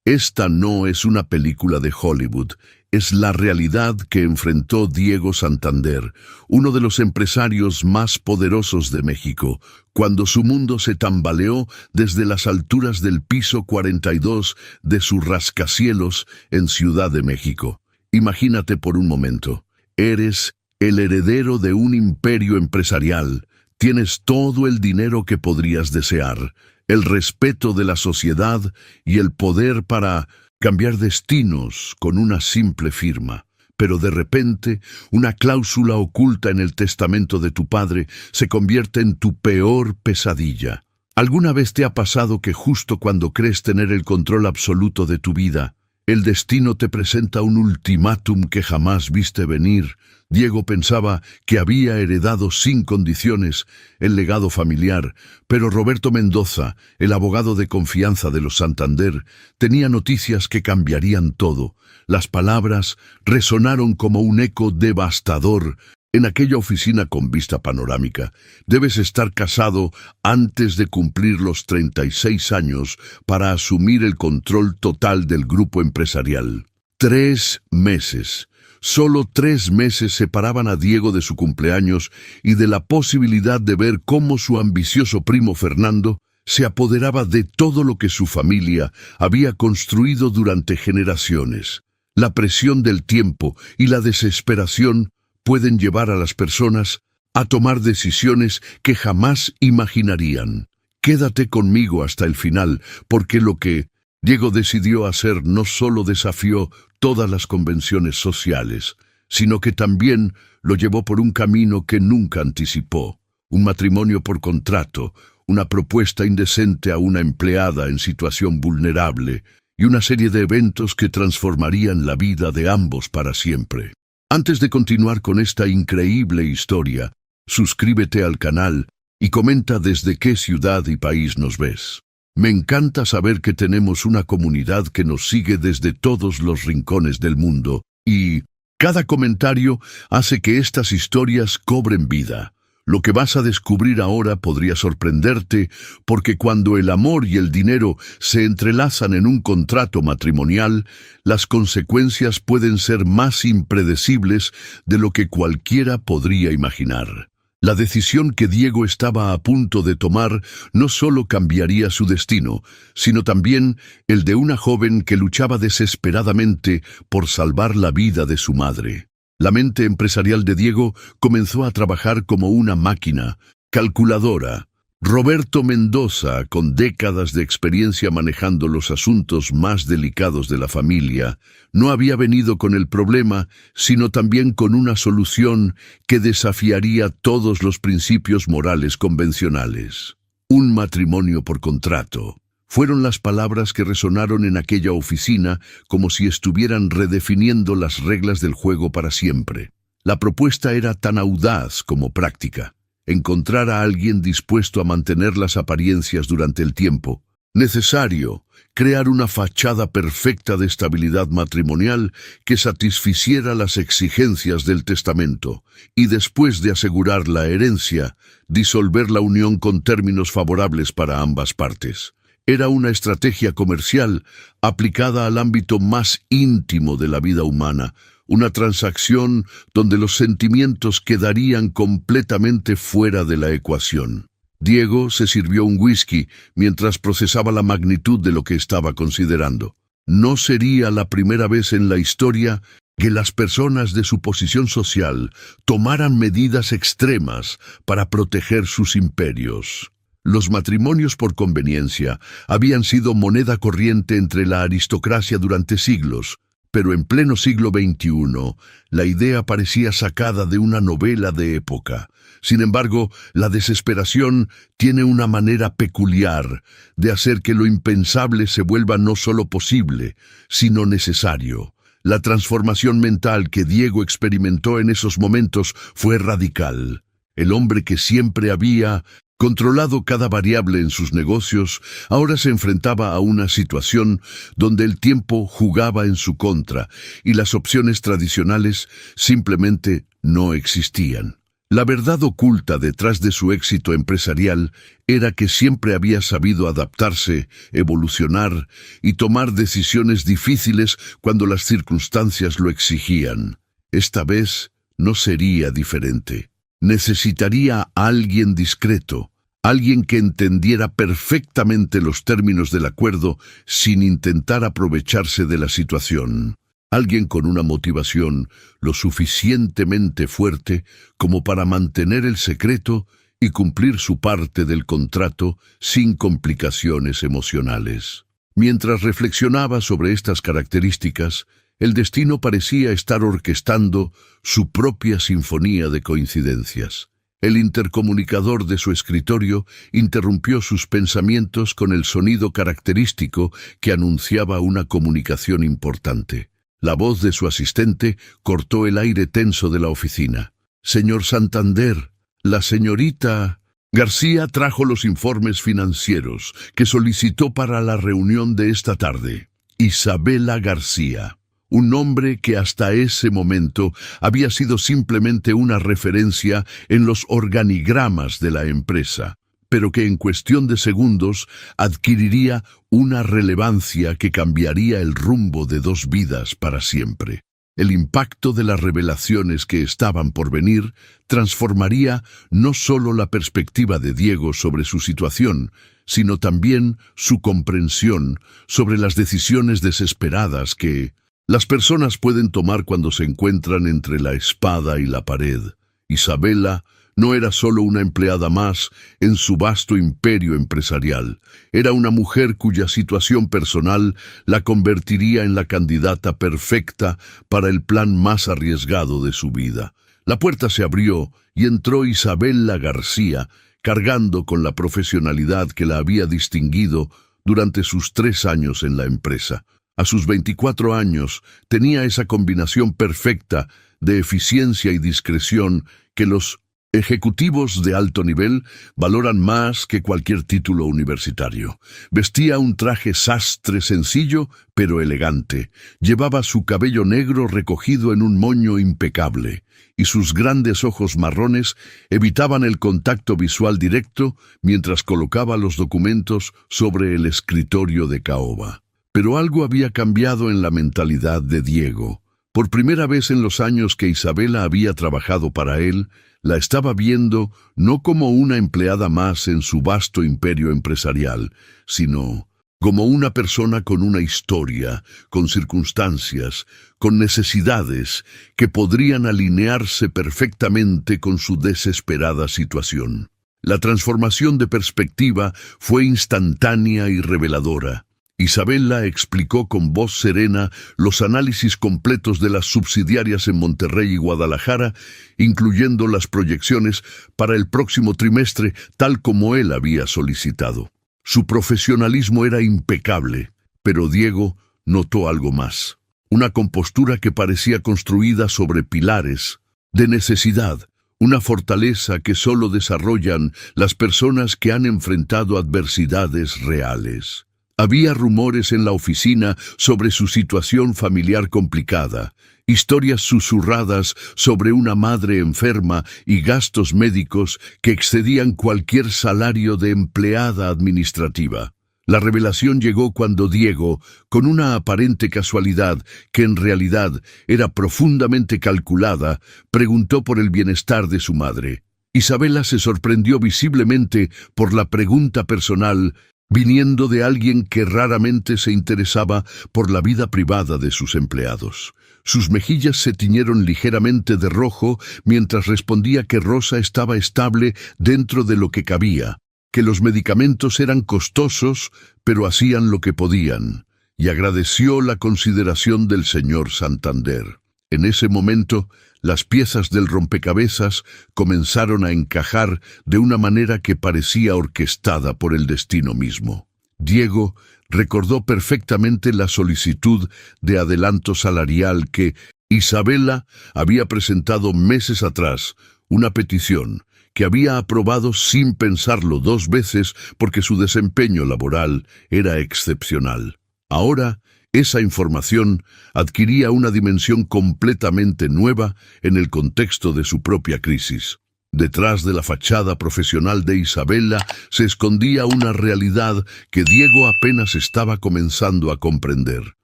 Esta no es una película de Hollywood, es la realidad que enfrentó Diego Santander, uno de los empresarios más poderosos de México, cuando su mundo se tambaleó desde las alturas del piso 42 de su rascacielos en Ciudad de México. Imagínate por un momento, eres el heredero de un imperio empresarial, tienes todo el dinero que podrías desear, el respeto de la sociedad y el poder para cambiar destinos con una simple firma. Pero de repente, una cláusula oculta en el testamento de tu padre se convierte en tu peor pesadilla. ¿Alguna vez te ha pasado que justo cuando crees tener el control absoluto de tu vida, el destino te presenta un ultimátum que jamás viste venir? Diego pensaba que había heredado sin condiciones el legado familiar, pero Roberto Mendoza, el abogado de confianza de los Santander, tenía noticias que cambiarían todo. Las palabras resonaron como un eco devastador en aquella oficina con vista panorámica. Debes estar casado antes de cumplir los 36 años para asumir el control total del grupo empresarial. 3 meses. Solo 3 meses separaban a Diego de su cumpleaños y de la posibilidad de ver cómo su ambicioso primo Fernando se apoderaba de todo lo que su familia había construido durante generaciones. La presión del tiempo y la desesperación pueden llevar a las personas a tomar decisiones que jamás imaginarían. Quédate conmigo hasta el final, porque lo que Diego decidió hacer no solo desafió todas las convenciones sociales, sino que también lo llevó por un camino que nunca anticipó. Un matrimonio por contrato, una propuesta indecente a una empleada en situación vulnerable y una serie de eventos que transformarían la vida de ambos para siempre. Antes de continuar con esta increíble historia, suscríbete al canal y comenta desde qué ciudad y país nos ves. Me encanta saber que tenemos una comunidad que nos sigue desde todos los rincones del mundo y cada comentario hace que estas historias cobren vida. Lo que vas a descubrir ahora podría sorprenderte porque cuando el amor y el dinero se entrelazan en un contrato matrimonial, las consecuencias pueden ser más impredecibles de lo que cualquiera podría imaginar. La decisión que Diego estaba a punto de tomar no solo cambiaría su destino, sino también el de una joven que luchaba desesperadamente por salvar la vida de su madre. La mente empresarial de Diego comenzó a trabajar como una máquina, calculadora. Roberto Mendoza, con décadas de experiencia manejando los asuntos más delicados de la familia, no había venido con el problema, sino también con una solución que desafiaría todos los principios morales convencionales. Un matrimonio por contrato. Fueron las palabras que resonaron en aquella oficina como si estuvieran redefiniendo las reglas del juego para siempre. La propuesta era tan audaz como práctica. Encontrar a alguien dispuesto a mantener las apariencias durante el tiempo necesario, crear una fachada perfecta de estabilidad matrimonial que satisficiera las exigencias del testamento, y después de asegurar la herencia, disolver la unión con términos favorables para ambas partes. Era una estrategia comercial aplicada al ámbito más íntimo de la vida humana, una transacción donde los sentimientos quedarían completamente fuera de la ecuación. Diego se sirvió un whisky mientras procesaba la magnitud de lo que estaba considerando. No sería la primera vez en la historia que las personas de su posición social tomaran medidas extremas para proteger sus imperios. Los matrimonios por conveniencia habían sido moneda corriente entre la aristocracia durante siglos, pero en pleno siglo XXI, la idea parecía sacada de una novela de época. Sin embargo, la desesperación tiene una manera peculiar de hacer que lo impensable se vuelva no solo posible, sino necesario. La transformación mental que Diego experimentó en esos momentos fue radical. El hombre que siempre había controlado cada variable en sus negocios, ahora se enfrentaba a una situación donde el tiempo jugaba en su contra y las opciones tradicionales simplemente no existían. La verdad oculta detrás de su éxito empresarial era que siempre había sabido adaptarse, evolucionar y tomar decisiones difíciles cuando las circunstancias lo exigían. Esta vez no sería diferente. Necesitaría a alguien discreto, alguien que entendiera perfectamente los términos del acuerdo sin intentar aprovecharse de la situación. Alguien con una motivación lo suficientemente fuerte como para mantener el secreto y cumplir su parte del contrato sin complicaciones emocionales. Mientras reflexionaba sobre estas características, el destino parecía estar orquestando su propia sinfonía de coincidencias. El intercomunicador de su escritorio interrumpió sus pensamientos con el sonido característico que anunciaba una comunicación importante. La voz de su asistente cortó el aire tenso de la oficina. «Señor Santander, la señorita García trajo los informes financieros que solicitó para la reunión de esta tarde. Isabela García». Un nombre que hasta ese momento había sido simplemente una referencia en los organigramas de la empresa, pero que en cuestión de segundos adquiriría una relevancia que cambiaría el rumbo de dos vidas para siempre. El impacto de las revelaciones que estaban por venir transformaría no solo la perspectiva de Diego sobre su situación, sino también su comprensión sobre las decisiones desesperadas que las personas pueden tomar cuando se encuentran entre la espada y la pared. Isabela no era solo una empleada más en su vasto imperio empresarial. Era una mujer cuya situación personal la convertiría en la candidata perfecta para el plan más arriesgado de su vida. La puerta se abrió y entró Isabela García, cargando con la profesionalidad que la había distinguido durante sus 3 años en la empresa. A sus 24 años tenía esa combinación perfecta de eficiencia y discreción que los ejecutivos de alto nivel valoran más que cualquier título universitario. Vestía un traje sastre sencillo pero elegante. Llevaba su cabello negro recogido en un moño impecable, y sus grandes ojos marrones evitaban el contacto visual directo mientras colocaba los documentos sobre el escritorio de caoba. Pero algo había cambiado en la mentalidad de Diego. Por primera vez en los años que Isabela había trabajado para él, la estaba viendo no como una empleada más en su vasto imperio empresarial, sino como una persona con una historia, con circunstancias, con necesidades que podrían alinearse perfectamente con su desesperada situación. La transformación de perspectiva fue instantánea y reveladora. Isabela explicó con voz serena los análisis completos de las subsidiarias en Monterrey y Guadalajara, incluyendo las proyecciones para el próximo trimestre, tal como él había solicitado. Su profesionalismo era impecable, pero Diego notó algo más. Una compostura que parecía construida sobre pilares de necesidad, una fortaleza que solo desarrollan las personas que han enfrentado adversidades reales. Había rumores en la oficina sobre su situación familiar complicada, historias susurradas sobre una madre enferma y gastos médicos que excedían cualquier salario de empleada administrativa. La revelación llegó cuando Diego, con una aparente casualidad que en realidad era profundamente calculada, preguntó por el bienestar de su madre. Isabela se sorprendió visiblemente por la pregunta personal, viniendo de alguien que raramente se interesaba por la vida privada de sus empleados. Sus mejillas se tiñeron ligeramente de rojo mientras respondía que Rosa estaba estable dentro de lo que cabía, que los medicamentos eran costosos, pero hacían lo que podían, y agradeció la consideración del señor Santander. En ese momento, las piezas del rompecabezas comenzaron a encajar de una manera que parecía orquestada por el destino mismo. Diego recordó perfectamente la solicitud de adelanto salarial que Isabela había presentado meses atrás, una petición que había aprobado sin pensarlo 2 veces porque su desempeño laboral era excepcional. Ahora, esa información adquiría una dimensión completamente nueva en el contexto de su propia crisis. Detrás de la fachada profesional de Isabela se escondía una realidad que Diego apenas estaba comenzando a comprender.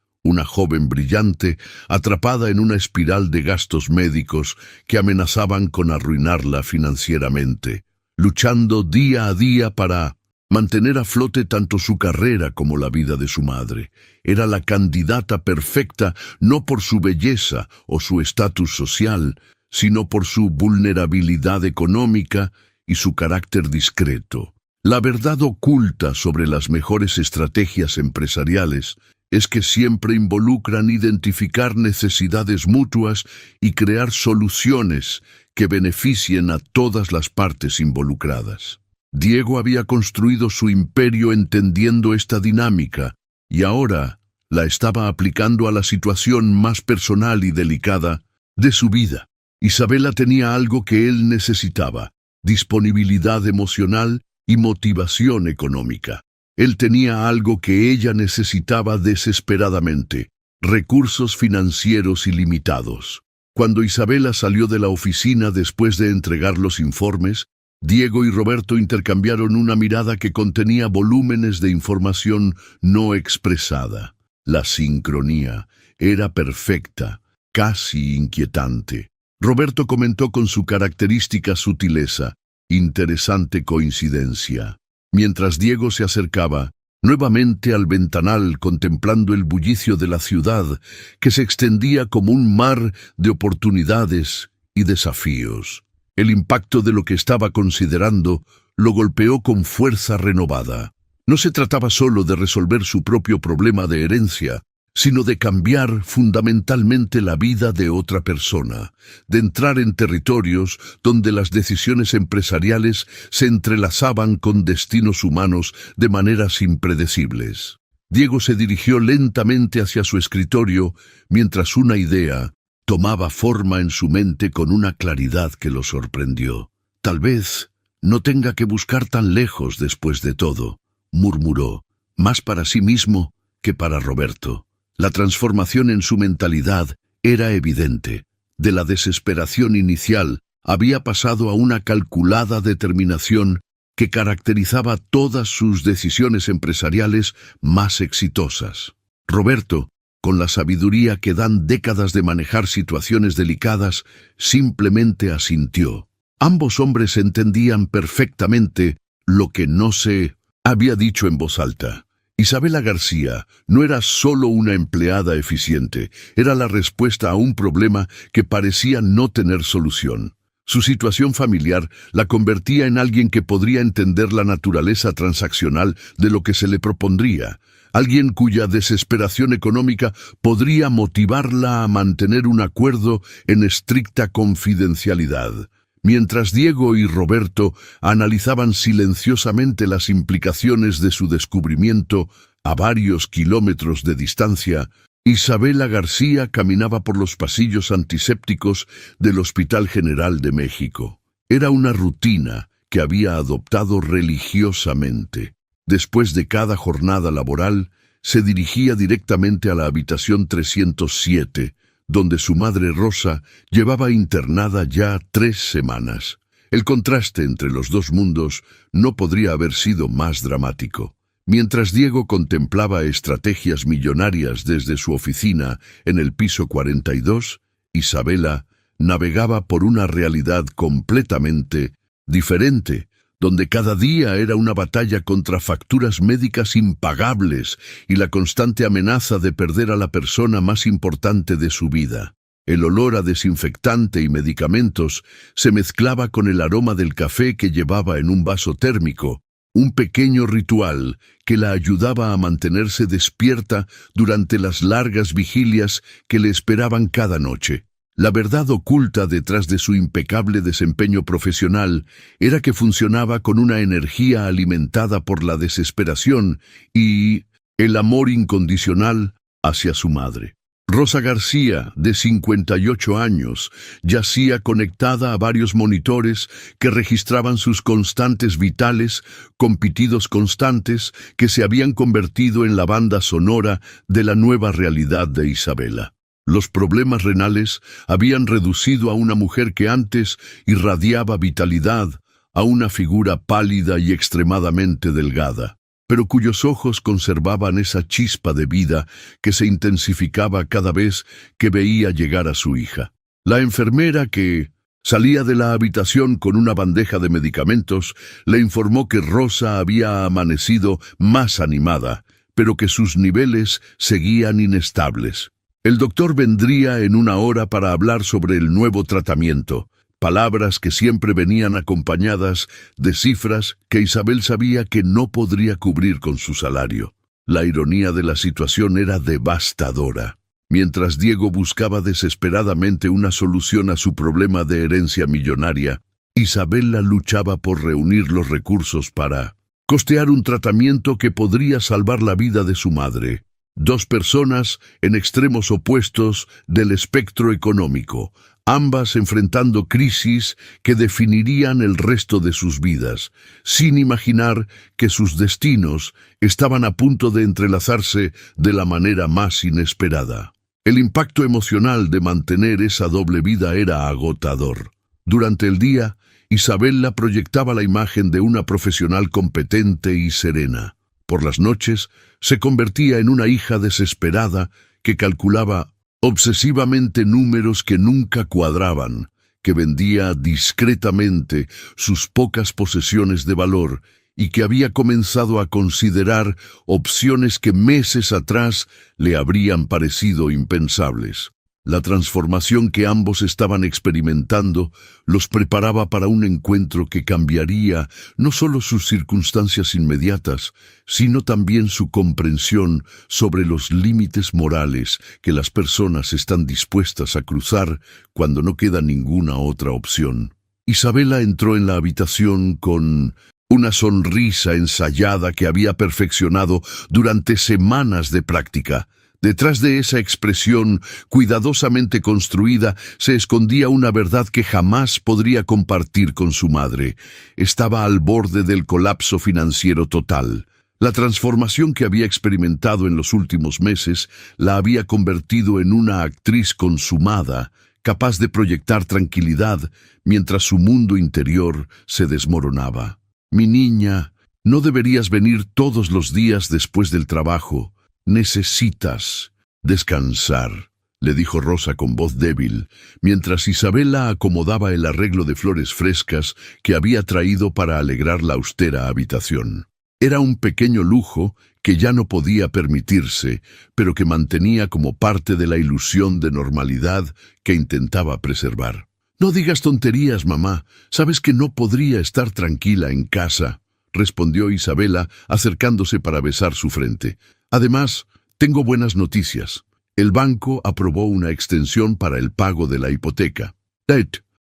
Una joven brillante, atrapada en una espiral de gastos médicos que amenazaban con arruinarla financieramente, luchando día a día para mantener a flote tanto su carrera como la vida de su madre. Era la candidata perfecta no por su belleza o su estatus social, sino por su vulnerabilidad económica y su carácter discreto. La verdad oculta sobre las mejores estrategias empresariales es que siempre involucran identificar necesidades mutuas y crear soluciones que beneficien a todas las partes involucradas. Diego había construido su imperio entendiendo esta dinámica y ahora la estaba aplicando a la situación más personal y delicada de su vida. Isabela tenía algo que él necesitaba: disponibilidad emocional y motivación económica. Él tenía algo que ella necesitaba desesperadamente: recursos financieros ilimitados. Cuando Isabela salió de la oficina después de entregar los informes, Diego y Roberto intercambiaron una mirada que contenía volúmenes de información no expresada. La sincronía era perfecta, casi inquietante. Roberto comentó con su característica sutileza: interesante coincidencia. Mientras Diego se acercaba nuevamente al ventanal contemplando el bullicio de la ciudad que se extendía como un mar de oportunidades y desafíos. El impacto de lo que estaba considerando lo golpeó con fuerza renovada. No se trataba solo de resolver su propio problema de herencia, sino de cambiar fundamentalmente la vida de otra persona, de entrar en territorios donde las decisiones empresariales se entrelazaban con destinos humanos de maneras impredecibles. Diego se dirigió lentamente hacia su escritorio mientras una idea tomaba forma en su mente con una claridad que lo sorprendió. «Tal vez no tenga que buscar tan lejos después de todo», murmuró, más para sí mismo que para Roberto. La transformación en su mentalidad era evidente. De la desesperación inicial había pasado a una calculada determinación que caracterizaba todas sus decisiones empresariales más exitosas. Roberto, con la sabiduría que dan décadas de manejar situaciones delicadas, simplemente asintió. Ambos hombres entendían perfectamente lo que no se había dicho en voz alta. Isabela García no era solo una empleada eficiente, era la respuesta a un problema que parecía no tener solución. Su situación familiar la convertía en alguien que podría entender la naturaleza transaccional de lo que se le propondría, alguien cuya desesperación económica podría motivarla a mantener un acuerdo en estricta confidencialidad. Mientras Diego y Roberto analizaban silenciosamente las implicaciones de su descubrimiento a varios kilómetros de distancia, Isabela García caminaba por los pasillos antisépticos del Hospital General de México. Era una rutina que había adoptado religiosamente. Después de cada jornada laboral, se dirigía directamente a la habitación 307, donde su madre Rosa llevaba internada ya 3 semanas. El contraste entre los dos mundos no podría haber sido más dramático. Mientras Diego contemplaba estrategias millonarias desde su oficina en el piso 42, Isabela navegaba por una realidad completamente diferente, donde cada día era una batalla contra facturas médicas impagables y la constante amenaza de perder a la persona más importante de su vida. El olor a desinfectante y medicamentos se mezclaba con el aroma del café que llevaba en un vaso térmico, un pequeño ritual que la ayudaba a mantenerse despierta durante las largas vigilias que le esperaban cada noche. La verdad oculta detrás de su impecable desempeño profesional era que funcionaba con una energía alimentada por la desesperación y el amor incondicional hacia su madre. Rosa García, de 58 años, yacía conectada a varios monitores que registraban sus constantes vitales, con pitidos constantes que se habían convertido en la banda sonora de la nueva realidad de Isabela. Los problemas renales habían reducido a una mujer que antes irradiaba vitalidad a una figura pálida y extremadamente delgada, pero cuyos ojos conservaban esa chispa de vida que se intensificaba cada vez que veía llegar a su hija. La enfermera, que salía de la habitación con una bandeja de medicamentos, le informó que Rosa había amanecido más animada, pero que sus niveles seguían inestables. El doctor vendría en una hora para hablar sobre el nuevo tratamiento, palabras que siempre venían acompañadas de cifras que Isabel sabía que no podría cubrir con su salario. La ironía de la situación era devastadora. Mientras Diego buscaba desesperadamente una solución a su problema de herencia millonaria, Isabela luchaba por reunir los recursos para costear un tratamiento que podría salvar la vida de su madre. Dos personas en extremos opuestos del espectro económico, ambas enfrentando crisis que definirían el resto de sus vidas, sin imaginar que sus destinos estaban a punto de entrelazarse de la manera más inesperada. El impacto emocional de mantener esa doble vida era agotador. Durante el día, Isabela proyectaba la imagen de una profesional competente y serena. Por las noches, se convertía en una hija desesperada que calculaba obsesivamente números que nunca cuadraban, que vendía discretamente sus pocas posesiones de valor y que había comenzado a considerar opciones que meses atrás le habrían parecido impensables. La transformación que ambos estaban experimentando los preparaba para un encuentro que cambiaría no solo sus circunstancias inmediatas, sino también su comprensión sobre los límites morales que las personas están dispuestas a cruzar cuando no queda ninguna otra opción. Isabela entró en la habitación con una sonrisa ensayada que había perfeccionado durante semanas de práctica. Detrás de esa expresión cuidadosamente construida se escondía una verdad que jamás podría compartir con su madre. Estaba al borde del colapso financiero total. La transformación que había experimentado en los últimos meses la había convertido en una actriz consumada, capaz de proyectar tranquilidad mientras su mundo interior se desmoronaba. «Mi niña, no deberías venir todos los días después del trabajo. Necesitas descansar», le dijo Rosa con voz débil, mientras Isabela acomodaba el arreglo de flores frescas que había traído para alegrar la austera habitación. Era un pequeño lujo que ya no podía permitirse, pero que mantenía como parte de la ilusión de normalidad que intentaba preservar. «No digas tonterías, mamá. Sabes que no podría estar tranquila en casa», respondió Isabela, acercándose para besar su frente. «Además, tengo buenas noticias. El banco aprobó una extensión para el pago de la hipoteca».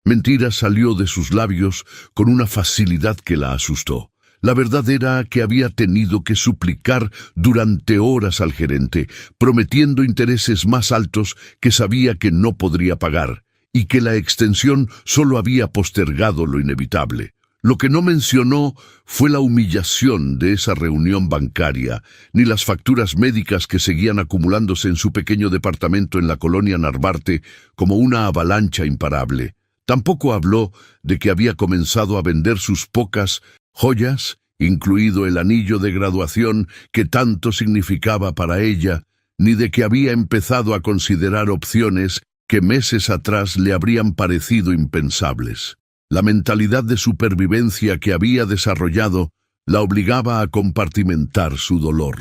Mentira salió de sus labios con una facilidad que la asustó. La verdad era que había tenido que suplicar durante horas al gerente, prometiendo intereses más altos que sabía que no podría pagar, y que la extensión solo había postergado lo inevitable. Lo que no mencionó fue la humillación de esa reunión bancaria, ni las facturas médicas que seguían acumulándose en su pequeño departamento en la colonia Narvarte como una avalancha imparable. Tampoco habló de que había comenzado a vender sus pocas joyas, incluido el anillo de graduación que tanto significaba para ella, ni de que había empezado a considerar opciones que meses atrás le habrían parecido impensables. La mentalidad de supervivencia que había desarrollado la obligaba a compartimentar su dolor.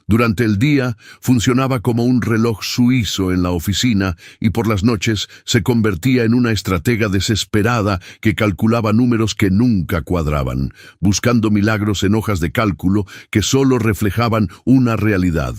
Durante el día funcionaba como un reloj suizo en la oficina y por las noches se convertía en una estratega desesperada que calculaba números que nunca cuadraban, buscando milagros en hojas de cálculo que solo reflejaban una realidad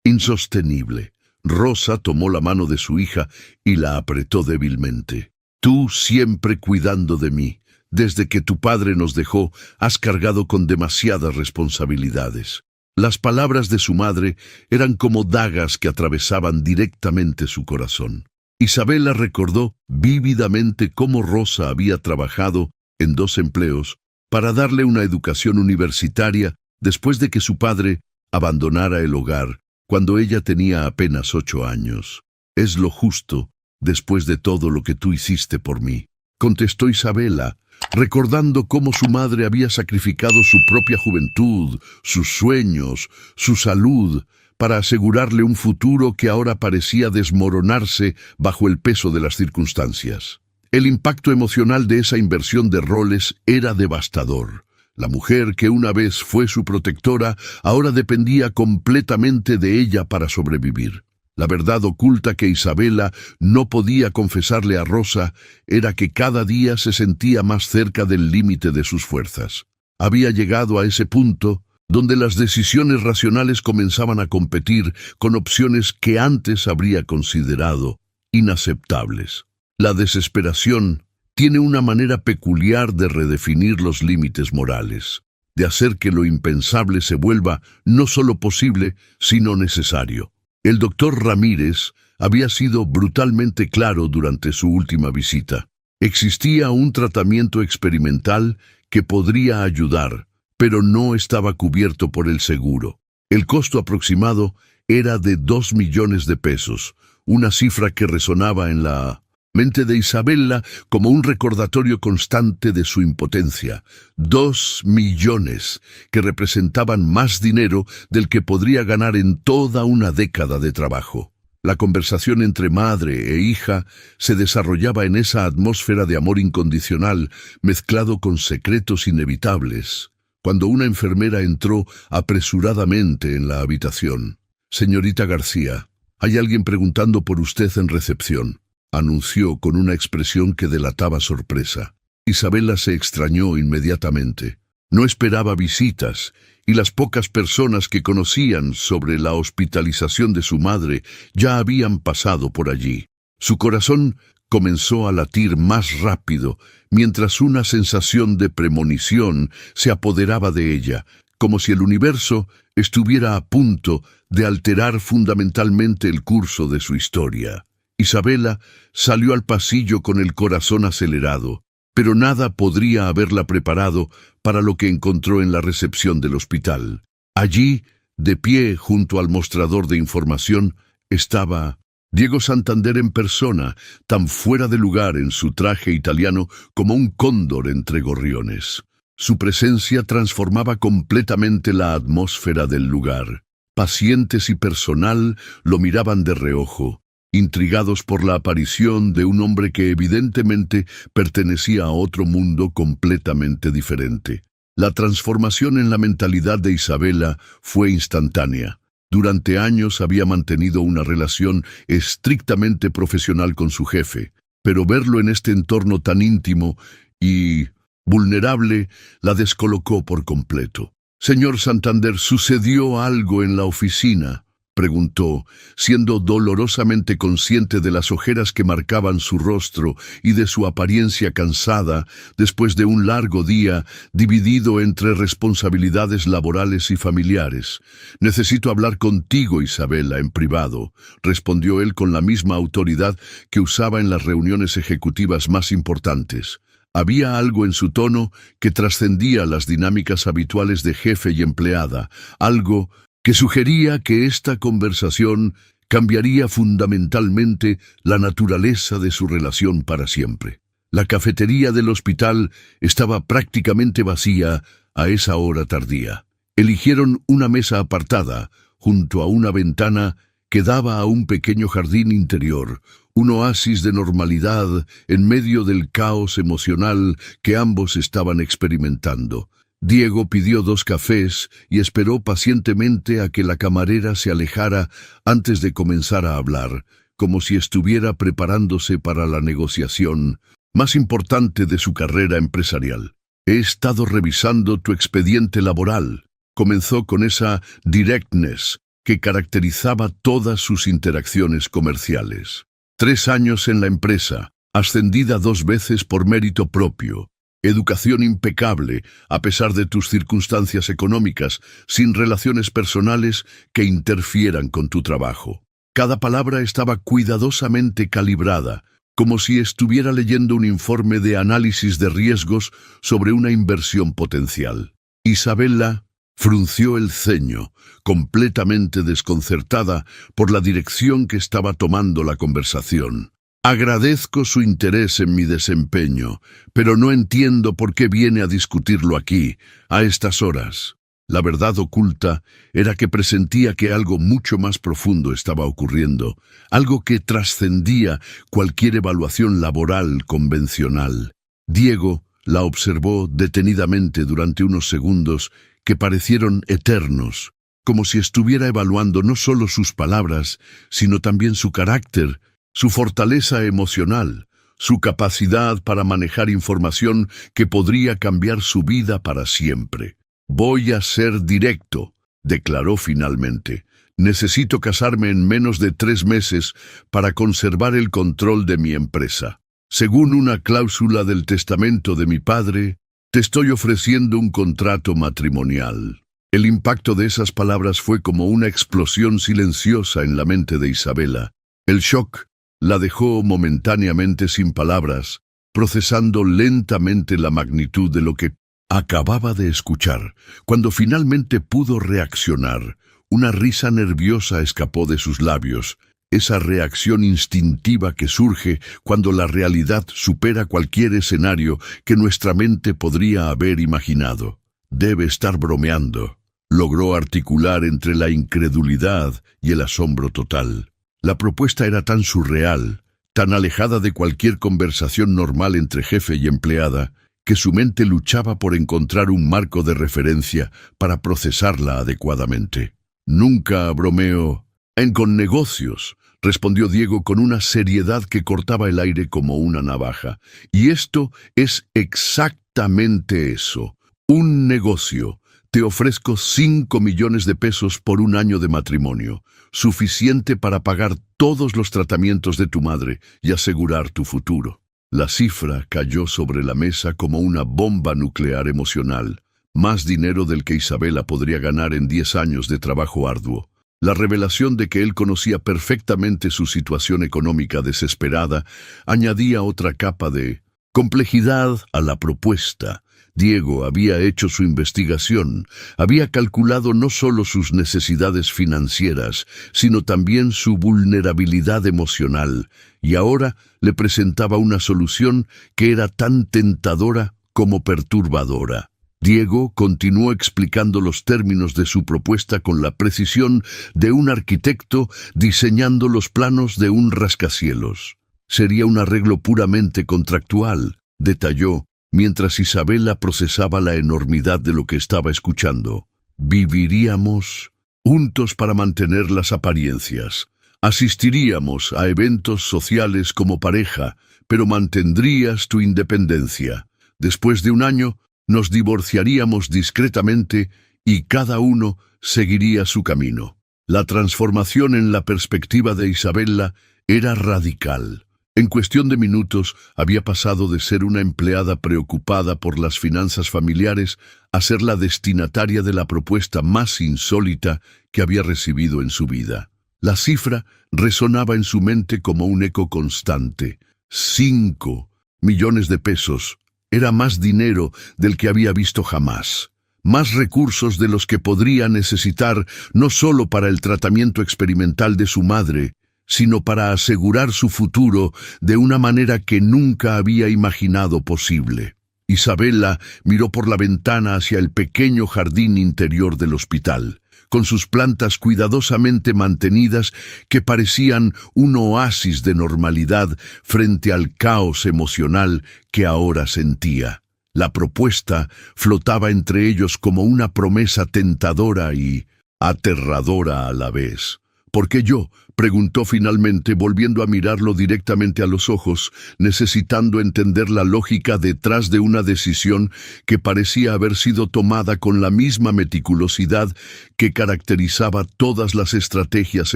insostenible. Rosa tomó la mano de su hija y la apretó débilmente. «Tú siempre cuidando de mí. Desde que tu padre nos dejó, has cargado con demasiadas responsabilidades». Las palabras de su madre eran como dagas que atravesaban directamente su corazón. Isabela recordó vívidamente cómo Rosa había trabajado en 2 empleos para darle una educación universitaria después de que su padre abandonara el hogar cuando ella tenía apenas 8 años. Es lo justo, después de todo lo que tú hiciste por mí, contestó Isabela, recordando cómo su madre había sacrificado su propia juventud, sus sueños, su salud, para asegurarle un futuro que ahora parecía desmoronarse bajo el peso de las circunstancias. El impacto emocional de esa inversión de roles era devastador. La mujer que una vez fue su protectora ahora dependía completamente de ella para sobrevivir. La verdad oculta que Isabela no podía confesarle a Rosa era que cada día se sentía más cerca del límite de sus fuerzas. Había llegado a ese punto donde las decisiones racionales comenzaban a competir con opciones que antes habría considerado inaceptables. La desesperación tiene una manera peculiar de redefinir los límites morales, de hacer que lo impensable se vuelva no solo posible, sino necesario. El doctor Ramírez había sido brutalmente claro durante su última visita. Existía un tratamiento experimental que podría ayudar, pero no estaba cubierto por el seguro. El costo aproximado era de 2 millones de pesos, una cifra que resonaba en la mente de Isabela como un recordatorio constante de su impotencia. 2 millones, que representaban más dinero del que podría ganar en toda una década de trabajo. La conversación entre madre e hija se desarrollaba en esa atmósfera de amor incondicional, mezclado con secretos inevitables, cuando una enfermera entró apresuradamente en la habitación. «Señorita García, hay alguien preguntando por usted en recepción», anunció con una expresión que delataba sorpresa. Isabela se extrañó inmediatamente. No esperaba visitas, y las pocas personas que conocían sobre la hospitalización de su madre ya habían pasado por allí. Su corazón comenzó a latir más rápido, mientras una sensación de premonición se apoderaba de ella, como si el universo estuviera a punto de alterar fundamentalmente el curso de su historia. Isabela salió al pasillo con el corazón acelerado, pero nada podría haberla preparado para lo que encontró en la recepción del hospital. Allí, de pie junto al mostrador de información, estaba Diego Santander en persona, tan fuera de lugar en su traje italiano como un cóndor entre gorriones. Su presencia transformaba completamente la atmósfera del lugar. Pacientes y personal lo miraban de reojo, intrigados por la aparición de un hombre que evidentemente pertenecía a otro mundo completamente diferente. La transformación en la mentalidad de Isabela fue instantánea. Durante años había mantenido una relación estrictamente profesional con su jefe, pero verlo en este entorno tan íntimo y vulnerable la descolocó por completo. «Señor Santander, ¿sucedió algo en la oficina?», preguntó, siendo dolorosamente consciente de las ojeras que marcaban su rostro y de su apariencia cansada después de un largo día dividido entre responsabilidades laborales y familiares. «Necesito hablar contigo, Isabela, en privado», respondió él con la misma autoridad que usaba en las reuniones ejecutivas más importantes. Había algo en su tono que trascendía las dinámicas habituales de jefe y empleada, algo que sugería que esta conversación cambiaría fundamentalmente la naturaleza de su relación para siempre. La cafetería del hospital estaba prácticamente vacía a esa hora tardía. Eligieron una mesa apartada, junto a una ventana que daba a un pequeño jardín interior, un oasis de normalidad en medio del caos emocional que ambos estaban experimentando. Diego pidió 2 cafés y esperó pacientemente a que la camarera se alejara antes de comenzar a hablar, como si estuviera preparándose para la negociación más importante de su carrera empresarial. «He estado revisando tu expediente laboral», comenzó con esa directness que caracterizaba todas sus interacciones comerciales. 3 años en la empresa, ascendida 2 veces por mérito propio. Educación impecable, a pesar de tus circunstancias económicas, sin relaciones personales que interfieran con tu trabajo. Cada palabra estaba cuidadosamente calibrada, como si estuviera leyendo un informe de análisis de riesgos sobre una inversión potencial. Isabela Frunció el ceño, completamente desconcertada por la dirección que estaba tomando la conversación. Agradezco su interés en mi desempeño, pero no entiendo por qué viene a discutirlo aquí, a estas horas. La verdad oculta era que presentía que algo mucho más profundo estaba ocurriendo, algo que trascendía cualquier evaluación laboral convencional. Diego la observó detenidamente durante unos segundos que parecieron eternos, como si estuviera evaluando no solo sus palabras, sino también su carácter, su fortaleza emocional, su capacidad para manejar información que podría cambiar su vida para siempre. «Voy a ser directo», declaró finalmente. «Necesito casarme en menos de 3 meses para conservar el control de mi empresa. Según una cláusula del testamento de mi padre, te estoy ofreciendo un contrato matrimonial». El impacto de esas palabras fue como una explosión silenciosa en la mente de Isabela. El shock la dejó momentáneamente sin palabras, procesando lentamente la magnitud de lo que acababa de escuchar. Cuando finalmente pudo reaccionar, una risa nerviosa escapó de sus labios, esa reacción instintiva que surge cuando la realidad supera cualquier escenario que nuestra mente podría haber imaginado. «Debe estar bromeando», logró articular entre la incredulidad y el asombro total. La propuesta era tan surreal, tan alejada de cualquier conversación normal entre jefe y empleada, que su mente luchaba por encontrar un marco de referencia para procesarla adecuadamente. «Nunca bromeo con negocios», respondió Diego con una seriedad que cortaba el aire como una navaja. «Y esto es exactamente eso, un negocio. Te ofrezco 5 millones de pesos por 1 año de matrimonio, suficiente para pagar todos los tratamientos de tu madre y asegurar tu futuro». La cifra cayó sobre la mesa como una bomba nuclear emocional, más dinero del que Isabela podría ganar en 10 años de trabajo arduo. La revelación de que él conocía perfectamente su situación económica desesperada añadía otra capa de complejidad a la propuesta. Diego había hecho su investigación, había calculado no solo sus necesidades financieras, sino también su vulnerabilidad emocional, y ahora le presentaba una solución que era tan tentadora como perturbadora. Diego continuó explicando los términos de su propuesta con la precisión de un arquitecto diseñando los planos de un rascacielos. «Sería un arreglo puramente contractual», detalló, mientras Isabela procesaba la enormidad de lo que estaba escuchando. «Viviríamos juntos para mantener las apariencias. Asistiríamos a eventos sociales como pareja, pero mantendrías tu independencia. Después de 1 año, nos divorciaríamos discretamente y cada uno seguiría su camino». La transformación en la perspectiva de Isabela era radical. En cuestión de minutos había pasado de ser una empleada preocupada por las finanzas familiares a ser la destinataria de la propuesta más insólita que había recibido en su vida. La cifra resonaba en su mente como un eco constante. 5 millones de pesos. Era más dinero del que había visto jamás. Más recursos de los que podría necesitar no solo para el tratamiento experimental de su madre, sino para asegurar su futuro de una manera que nunca había imaginado posible. Isabela miró por la ventana hacia el pequeño jardín interior del hospital, con sus plantas cuidadosamente mantenidas que parecían un oasis de normalidad frente al caos emocional que ahora sentía. La propuesta flotaba entre ellos como una promesa tentadora y aterradora a la vez. «¿Por qué yo?», preguntó finalmente, volviendo a mirarlo directamente a los ojos, necesitando entender la lógica detrás de una decisión que parecía haber sido tomada con la misma meticulosidad que caracterizaba todas las estrategias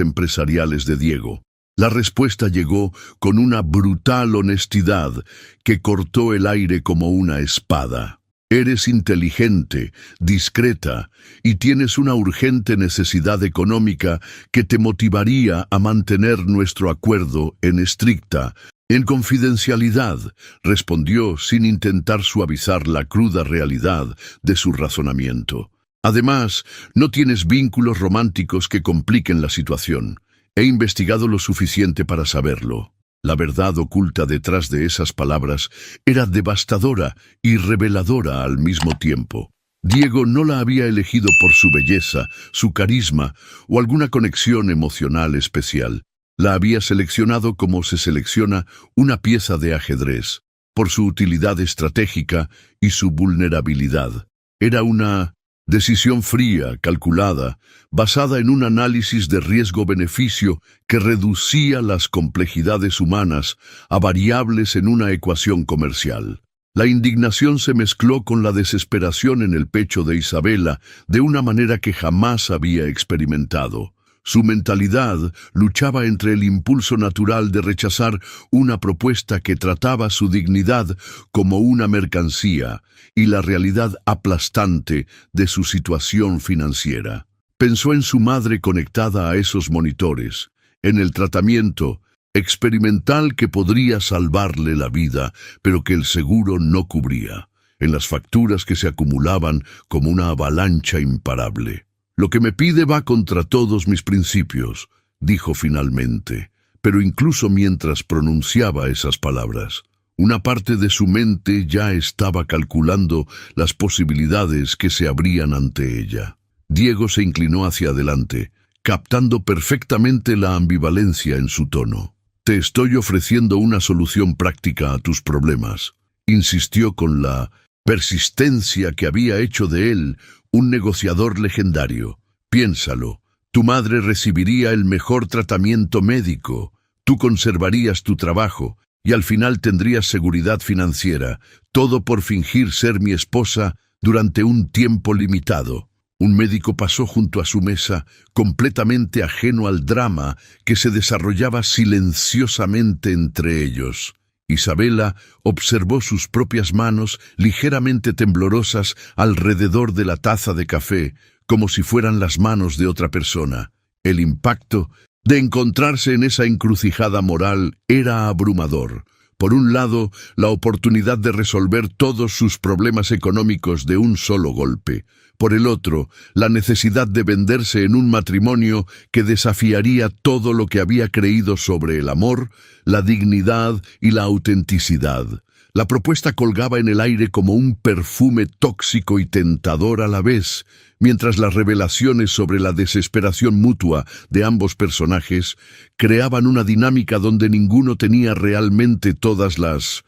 empresariales de Diego. La respuesta llegó con una brutal honestidad que cortó el aire como una espada. «Eres inteligente, discreta, y tienes una urgente necesidad económica que te motivaría a mantener nuestro acuerdo en confidencialidad», respondió sin intentar suavizar la cruda realidad de su razonamiento. Además, no tienes vínculos románticos que compliquen la situación. He investigado lo suficiente para saberlo. La verdad oculta detrás de esas palabras era devastadora y reveladora al mismo tiempo. Diego no la había elegido por su belleza, su carisma o alguna conexión emocional especial. La había seleccionado como se selecciona una pieza de ajedrez, por su utilidad estratégica y su vulnerabilidad. Era una decisión fría, calculada, basada en un análisis de riesgo-beneficio que reducía las complejidades humanas a variables en una ecuación comercial. La indignación se mezcló con la desesperación en el pecho de Isabela de una manera que jamás había experimentado. Su mentalidad luchaba entre el impulso natural de rechazar una propuesta que trataba su dignidad como una mercancía y la realidad aplastante de su situación financiera. Pensó en su madre conectada a esos monitores, en el tratamiento experimental que podría salvarle la vida, pero que el seguro no cubría, en las facturas que se acumulaban como una avalancha imparable. «Lo que me pide va contra todos mis principios», dijo finalmente, pero incluso mientras pronunciaba esas palabras, una parte de su mente ya estaba calculando las posibilidades que se abrían ante ella. Diego se inclinó hacia adelante, captando perfectamente la ambivalencia en su tono. «Te estoy ofreciendo una solución práctica a tus problemas», insistió con la persistencia que había hecho de él un negociador legendario. «Piénsalo, tu madre recibiría el mejor tratamiento médico, tú conservarías tu trabajo y al final tendrías seguridad financiera, todo por fingir ser mi esposa durante un tiempo limitado». Un médico pasó junto a su mesa, completamente ajeno al drama que se desarrollaba silenciosamente entre ellos. Isabela observó sus propias manos ligeramente temblorosas alrededor de la taza de café, como si fueran las manos de otra persona. El impacto de encontrarse en esa encrucijada moral era abrumador. Por un lado, la oportunidad de resolver todos sus problemas económicos de un solo golpe. Por el otro, la necesidad de venderse en un matrimonio que desafiaría todo lo que había creído sobre el amor, la dignidad y la autenticidad. La propuesta colgaba en el aire como un perfume tóxico y tentador a la vez, mientras las revelaciones sobre la desesperación mutua de ambos personajes creaban una dinámica donde ninguno tenía realmente todas las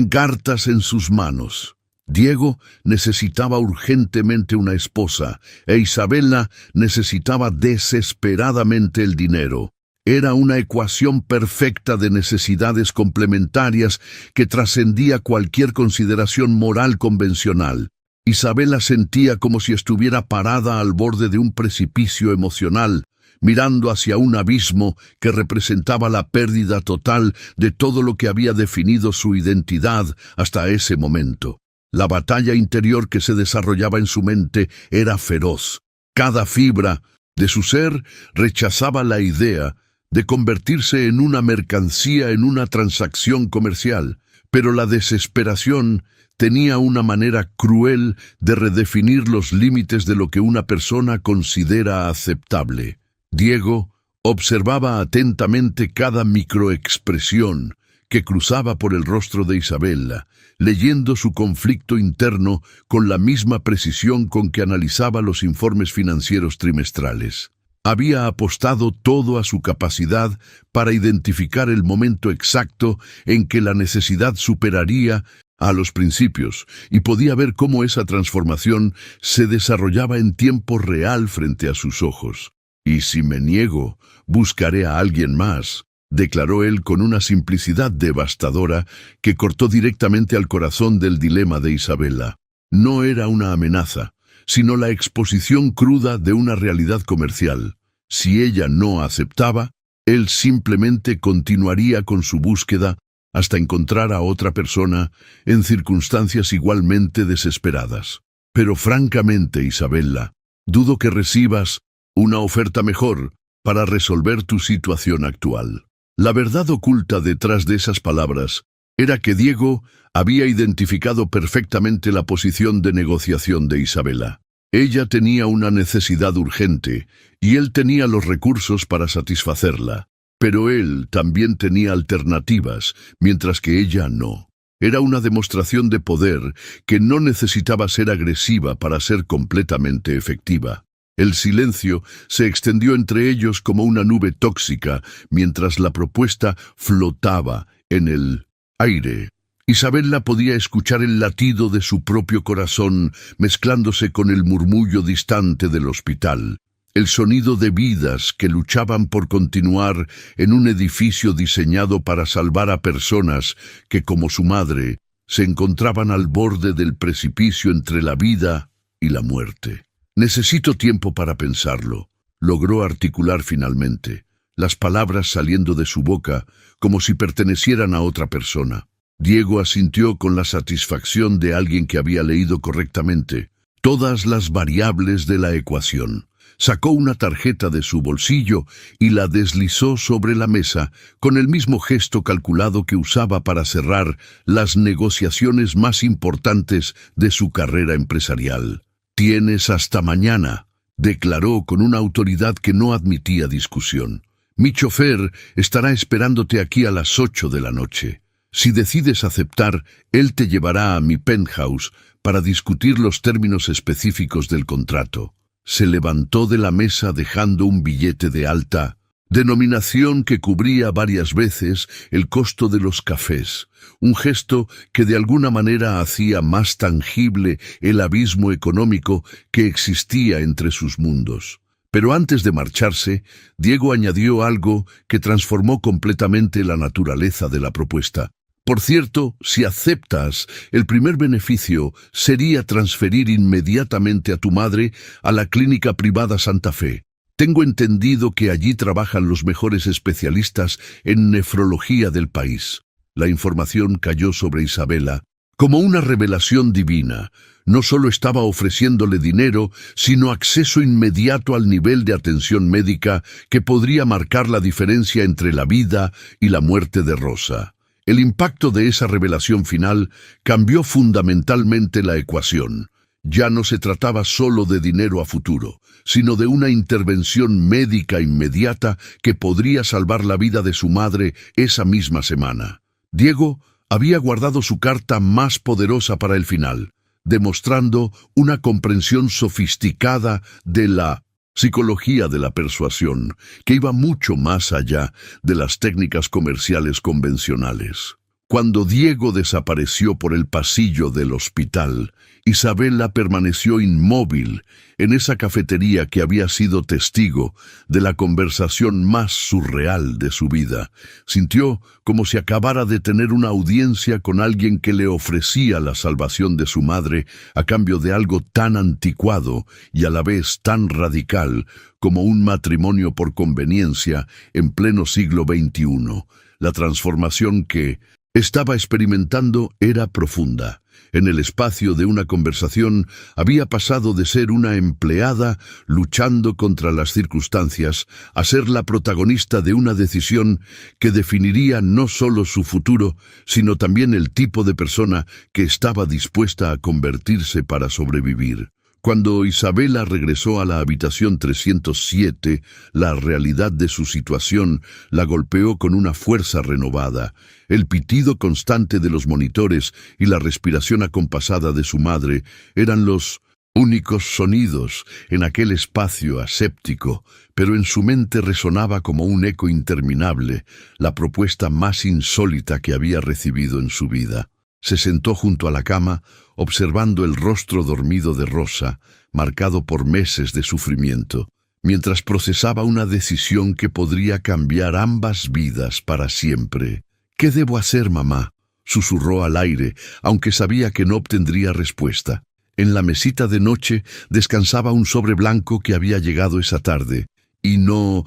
cartas en sus manos. Diego necesitaba urgentemente una esposa, e Isabela necesitaba desesperadamente el dinero. Era una ecuación perfecta de necesidades complementarias que trascendía cualquier consideración moral convencional. Isabela sentía como si estuviera parada al borde de un precipicio emocional, mirando hacia un abismo que representaba la pérdida total de todo lo que había definido su identidad hasta ese momento. La batalla interior que se desarrollaba en su mente era feroz. Cada fibra de su ser rechazaba la idea de convertirse en una mercancía en una transacción comercial, pero la desesperación tenía una manera cruel de redefinir los límites de lo que una persona considera aceptable. Diego observaba atentamente cada microexpresión que cruzaba por el rostro de Isabela, leyendo su conflicto interno con la misma precisión con que analizaba los informes financieros trimestrales. Había apostado todo a su capacidad para identificar el momento exacto en que la necesidad superaría a los principios y podía ver cómo esa transformación se desarrollaba en tiempo real frente a sus ojos. «Y si me niego, buscaré a alguien más», declaró él con una simplicidad devastadora que cortó directamente al corazón del dilema de Isabela. No era una amenaza, sino la exposición cruda de una realidad comercial. Si ella no aceptaba, él simplemente continuaría con su búsqueda hasta encontrar a otra persona en circunstancias igualmente desesperadas. «Pero francamente, Isabela, dudo que recibas una oferta mejor para resolver tu situación actual». La verdad oculta detrás de esas palabras era que Diego había identificado perfectamente la posición de negociación de Isabela. Ella tenía una necesidad urgente, y él tenía los recursos para satisfacerla. Pero él también tenía alternativas, mientras que ella no. Era una demostración de poder que no necesitaba ser agresiva para ser completamente efectiva. El silencio se extendió entre ellos como una nube tóxica, mientras la propuesta flotaba en el aire. Isabella podía escuchar el latido de su propio corazón mezclándose con el murmullo distante del hospital. El sonido de vidas que luchaban por continuar en un edificio diseñado para salvar a personas que, como su madre, se encontraban al borde del precipicio entre la vida y la muerte. «Necesito tiempo para pensarlo», logró articular finalmente, las palabras saliendo de su boca como si pertenecieran a otra persona. Diego asintió con la satisfacción de alguien que había leído correctamente todas las variables de la ecuación. Sacó una tarjeta de su bolsillo y la deslizó sobre la mesa con el mismo gesto calculado que usaba para cerrar las negociaciones más importantes de su carrera empresarial. «Tienes hasta mañana», declaró con una autoridad que no admitía discusión. «Mi chofer estará esperándote aquí a las 8 de la noche. Si decides aceptar, él te llevará a mi penthouse para discutir los términos específicos del contrato». Se levantó de la mesa dejando un billete de alta denominación que cubría varias veces el costo de los cafés, un gesto que de alguna manera hacía más tangible el abismo económico que existía entre sus mundos. Pero antes de marcharse, Diego añadió algo que transformó completamente la naturaleza de la propuesta. «Por cierto, si aceptas, el primer beneficio sería transferir inmediatamente a tu madre a la clínica privada Santa Fe. Tengo entendido que allí trabajan los mejores especialistas en nefrología del país». La información cayó sobre Isabella como una revelación divina. No solo estaba ofreciéndole dinero, sino acceso inmediato al nivel de atención médica que podría marcar la diferencia entre la vida y la muerte de Rosa. El impacto de esa revelación final cambió fundamentalmente la ecuación. Ya no se trataba solo de dinero a futuro, sino de una intervención médica inmediata que podría salvar la vida de su madre esa misma semana. Diego había guardado su carta más poderosa para el final, demostrando una comprensión sofisticada de la psicología de la persuasión, que iba mucho más allá de las técnicas comerciales convencionales. Cuando Diego desapareció por el pasillo del hospital, Isabella permaneció inmóvil en esa cafetería que había sido testigo de la conversación más surreal de su vida. Sintió como si acabara de tener una audiencia con alguien que le ofrecía la salvación de su madre a cambio de algo tan anticuado y a la vez tan radical como un matrimonio por conveniencia en pleno siglo XXI. La transformación que estaba experimentando era profunda. En el espacio de una conversación había pasado de ser una empleada luchando contra las circunstancias a ser la protagonista de una decisión que definiría no solo su futuro, sino también el tipo de persona que estaba dispuesta a convertirse para sobrevivir. Cuando Isabella regresó a la habitación 307, la realidad de su situación la golpeó con una fuerza renovada. El pitido constante de los monitores y la respiración acompasada de su madre eran los únicos sonidos en aquel espacio aséptico, pero en su mente resonaba como un eco interminable, la propuesta más insólita que había recibido en su vida. Se sentó junto a la cama, observando el rostro dormido de Rosa, marcado por meses de sufrimiento, mientras procesaba una decisión que podría cambiar ambas vidas para siempre. «¿Qué debo hacer, mamá?», susurró al aire, aunque sabía que no obtendría respuesta. En la mesita de noche descansaba un sobre blanco que había llegado esa tarde, y no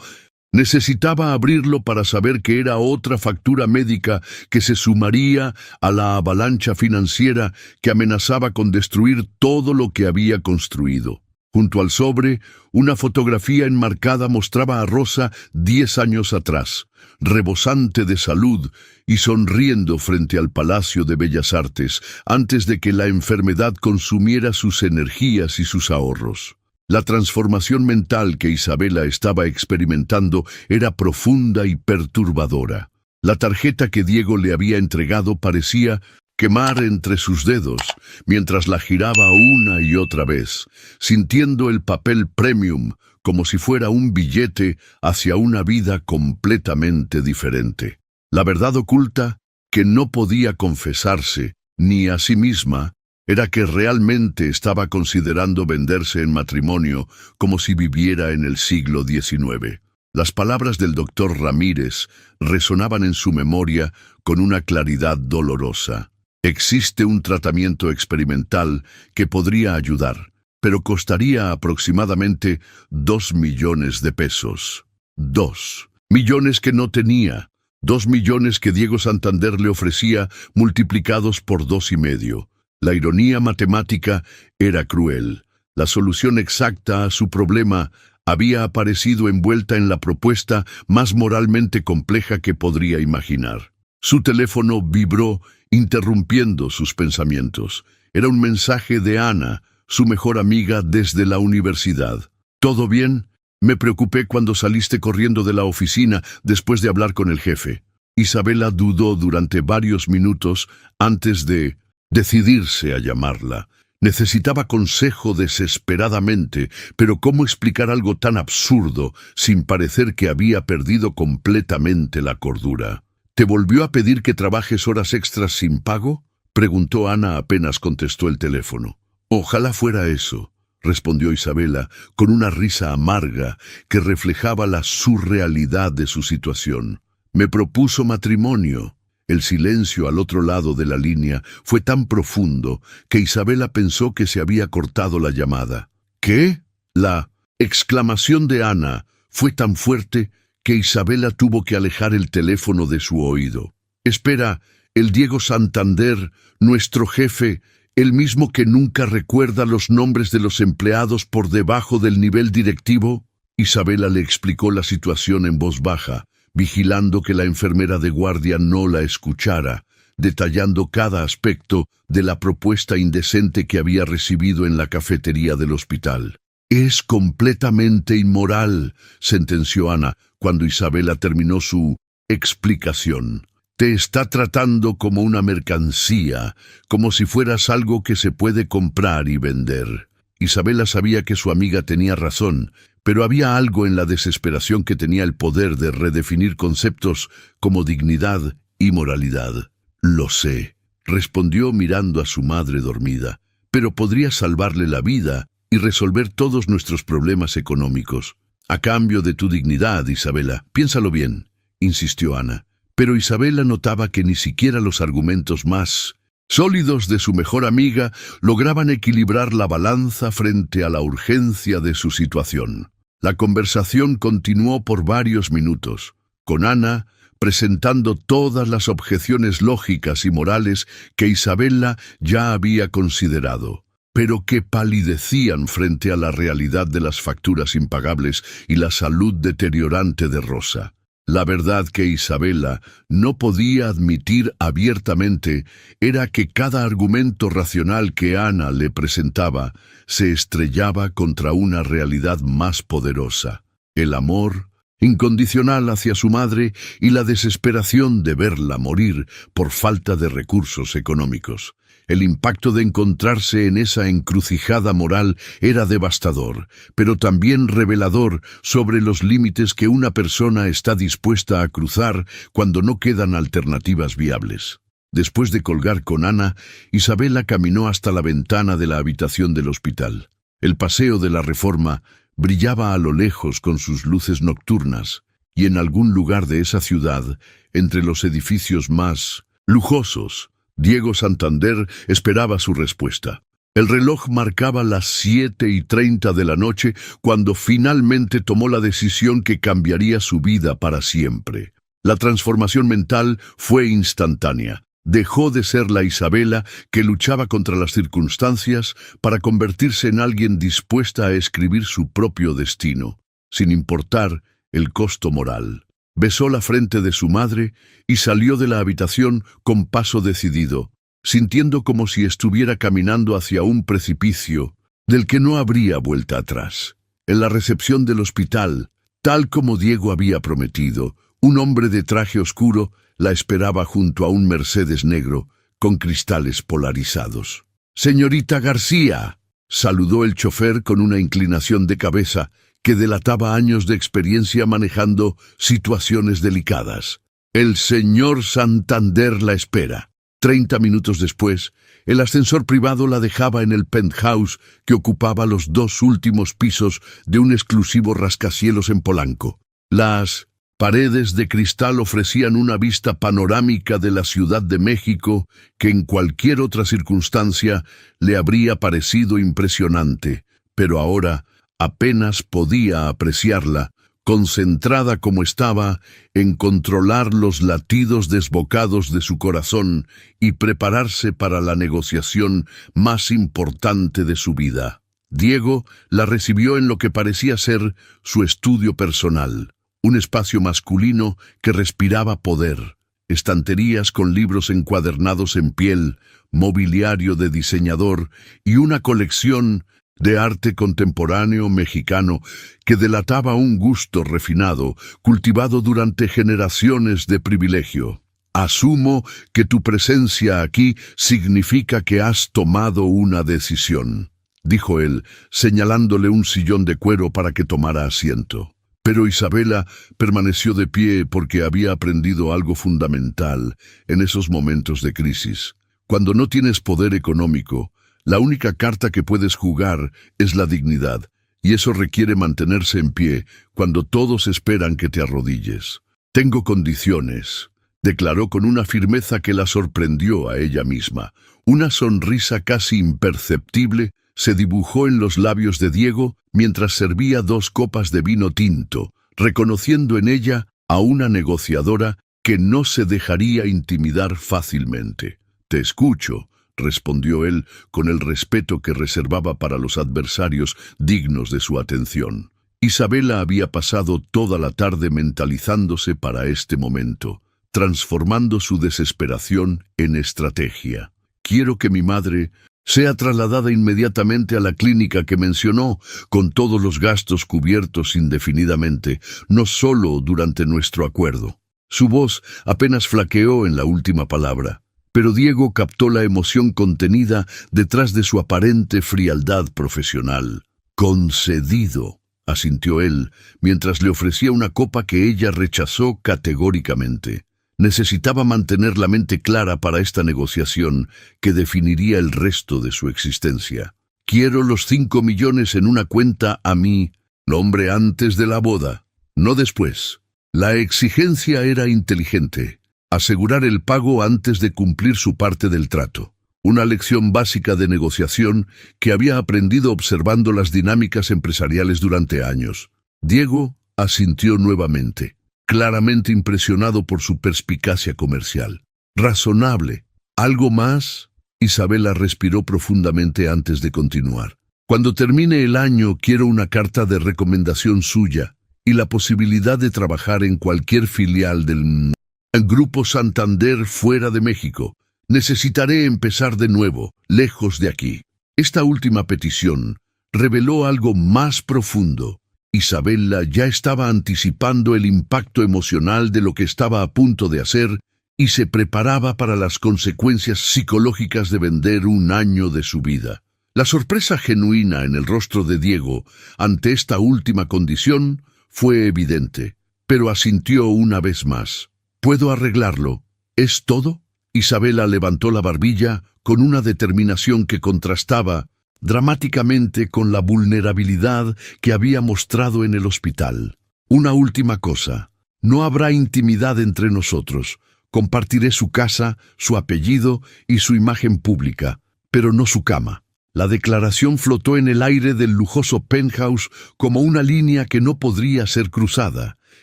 necesitaba abrirlo para saber que era otra factura médica que se sumaría a la avalancha financiera que amenazaba con destruir todo lo que había construido. Junto al sobre, una fotografía enmarcada mostraba a Rosa 10 años atrás, rebosante de salud y sonriendo frente al Palacio de Bellas Artes, antes de que la enfermedad consumiera sus energías y sus ahorros. La transformación mental que Isabela estaba experimentando era profunda y perturbadora. La tarjeta que Diego le había entregado parecía quemar entre sus dedos, mientras la giraba una y otra vez, sintiendo el papel premium como si fuera un billete hacia una vida completamente diferente. La verdad oculta, que no podía confesarse ni a sí misma, era que realmente estaba considerando venderse en matrimonio como si viviera en el siglo XIX. Las palabras del doctor Ramírez resonaban en su memoria con una claridad dolorosa. Existe un tratamiento experimental que podría ayudar, pero costaría aproximadamente 2 millones de pesos. 2 millones que no tenía. 2 millones que Diego Santander le ofrecía multiplicados por 2,5. La ironía matemática era cruel. La solución exacta a su problema había aparecido envuelta en la propuesta más moralmente compleja que podría imaginar. Su teléfono vibró, interrumpiendo sus pensamientos. Era un mensaje de Ana, su mejor amiga desde la universidad. ¿Todo bien? Me preocupé cuando saliste corriendo de la oficina después de hablar con el jefe. Isabela dudó durante varios minutos antes de decidirse a llamarla. Necesitaba consejo desesperadamente, pero ¿cómo explicar algo tan absurdo sin parecer que había perdido completamente la cordura? ¿Te volvió a pedir que trabajes horas extras sin pago?, preguntó Ana apenas contestó el teléfono. Ojalá fuera eso, respondió Isabela con una risa amarga que reflejaba la surrealidad de su situación. Me propuso matrimonio. El silencio al otro lado de la línea fue tan profundo que Isabela pensó que se había cortado la llamada. ¿Qué? La exclamación de Ana fue tan fuerte que Isabela tuvo que alejar el teléfono de su oído. Espera, el Diego Santander, nuestro jefe, el mismo que nunca recuerda los nombres de los empleados por debajo del nivel directivo. Isabela le explicó la situación en voz baja, vigilando que la enfermera de guardia no la escuchara, detallando cada aspecto de la propuesta indecente que había recibido en la cafetería del hospital. Es completamente inmoral, sentenció Ana, cuando Isabela terminó su explicación. Te está tratando como una mercancía, como si fueras algo que se puede comprar y vender. Isabela sabía que su amiga tenía razón, pero había algo en la desesperación que tenía el poder de redefinir conceptos como dignidad y moralidad. Lo sé, respondió mirando a su madre dormida, pero podría salvarle la vida y resolver todos nuestros problemas económicos. A cambio de tu dignidad, Isabela, piénsalo bien, insistió Ana. Pero Isabela notaba que ni siquiera los argumentos más sólidos de su mejor amiga lograban equilibrar la balanza frente a la urgencia de su situación. La conversación continuó por varios minutos, con Ana presentando todas las objeciones lógicas y morales que Isabela ya había considerado, pero que palidecían frente a la realidad de las facturas impagables y la salud deteriorante de Rosa. La verdad que Isabela no podía admitir abiertamente era que cada argumento racional que Ana le presentaba se estrellaba contra una realidad más poderosa: el amor incondicional hacia su madre y la desesperación de verla morir por falta de recursos económicos. El impacto de encontrarse en esa encrucijada moral era devastador, pero también revelador sobre los límites que una persona está dispuesta a cruzar cuando no quedan alternativas viables. Después de colgar con Ana, Isabela caminó hasta la ventana de la habitación del hospital. El Paseo de la Reforma brillaba a lo lejos con sus luces nocturnas, y en algún lugar de esa ciudad, entre los edificios más lujosos, Diego Santander esperaba su respuesta. El reloj marcaba las 7:30 de la noche cuando finalmente tomó la decisión que cambiaría su vida para siempre. La transformación mental fue instantánea. Dejó de ser la Isabela que luchaba contra las circunstancias para convertirse en alguien dispuesta a escribir su propio destino, sin importar el costo moral. Besó la frente de su madre y salió de la habitación con paso decidido, sintiendo como si estuviera caminando hacia un precipicio del que no habría vuelta atrás. En la recepción del hospital, tal como Diego había prometido, un hombre de traje oscuro la esperaba junto a un Mercedes negro con cristales polarizados. «Señorita García», saludó el chofer con una inclinación de cabeza que delataba años de experiencia manejando situaciones delicadas. «El señor Santander la espera». 30 minutos después, el ascensor privado la dejaba en el penthouse que ocupaba los 2 últimos pisos de un exclusivo rascacielos en Polanco. Las paredes de cristal ofrecían una vista panorámica de la Ciudad de México que en cualquier otra circunstancia le habría parecido impresionante, pero ahora apenas podía apreciarla, concentrada como estaba en controlar los latidos desbocados de su corazón y prepararse para la negociación más importante de su vida. Diego la recibió en lo que parecía ser su estudio personal, un espacio masculino que respiraba poder, estanterías con libros encuadernados en piel, mobiliario de diseñador y una colección de arte contemporáneo mexicano que delataba un gusto refinado, cultivado durante generaciones de privilegio. «Asumo que tu presencia aquí significa que has tomado una decisión», dijo él, señalándole un sillón de cuero para que tomara asiento. Pero Isabela permaneció de pie porque había aprendido algo fundamental en esos momentos de crisis. Cuando no tienes poder económico, la única carta que puedes jugar es la dignidad, y eso requiere mantenerse en pie cuando todos esperan que te arrodilles. «Tengo condiciones», declaró con una firmeza que la sorprendió a ella misma. Una sonrisa casi imperceptible se dibujó en los labios de Diego mientras servía 2 copas de vino tinto, reconociendo en ella a una negociadora que no se dejaría intimidar fácilmente. «Te escucho», respondió él con el respeto que reservaba para los adversarios dignos de su atención. Isabela había pasado toda la tarde mentalizándose para este momento, transformando su desesperación en estrategia. «Quiero que mi madre sea trasladada inmediatamente a la clínica que mencionó, con todos los gastos cubiertos indefinidamente, no solo durante nuestro acuerdo». Su voz apenas flaqueó en la última palabra, pero Diego captó la emoción contenida detrás de su aparente frialdad profesional. «Concedido», asintió él, mientras le ofrecía una copa que ella rechazó categóricamente. Necesitaba mantener la mente clara para esta negociación que definiría el resto de su existencia. «Quiero los 5 millones en una cuenta a mi nombre antes de la boda, no después». La exigencia era inteligente. Asegurar el pago antes de cumplir su parte del trato. Una lección básica de negociación que había aprendido observando las dinámicas empresariales durante años. Diego asintió nuevamente, claramente impresionado por su perspicacia comercial. «Razonable. ¿Algo más?» Isabela respiró profundamente antes de continuar. «Cuando termine el año quiero una carta de recomendación suya y la posibilidad de trabajar en cualquier filial del Grupo Santander fuera de México. Necesitaré empezar de nuevo, lejos de aquí». Esta última petición reveló algo más profundo. Isabela ya estaba anticipando el impacto emocional de lo que estaba a punto de hacer y se preparaba para las consecuencias psicológicas de vender un año de su vida. La sorpresa genuina en el rostro de Diego ante esta última condición fue evidente, pero asintió una vez más. «¿Puedo arreglarlo? ¿Es todo?» Isabela levantó la barbilla con una determinación que contrastaba dramáticamente con la vulnerabilidad que había mostrado en el hospital. «Una última cosa. No habrá intimidad entre nosotros. Compartiré su casa, su apellido y su imagen pública, pero no su cama». La declaración flotó en el aire del lujoso penthouse como una línea que no podría ser cruzada.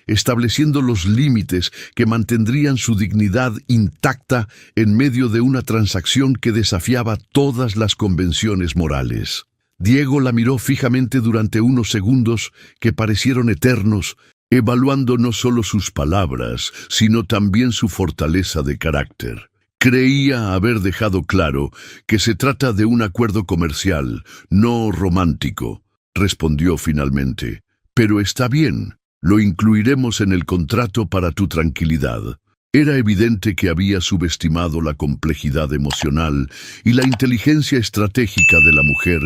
estableciendo los límites que mantendrían su dignidad intacta en medio de una transacción que desafiaba todas las convenciones morales. Diego la miró fijamente durante unos segundos que parecieron eternos, evaluando no solo sus palabras, sino también su fortaleza de carácter. Creía haber dejado claro que se trata de un acuerdo comercial, no romántico, respondió finalmente. Pero está bien, lo incluiremos en el contrato para tu tranquilidad. Era evidente que había subestimado la complejidad emocional y la inteligencia estratégica de la mujer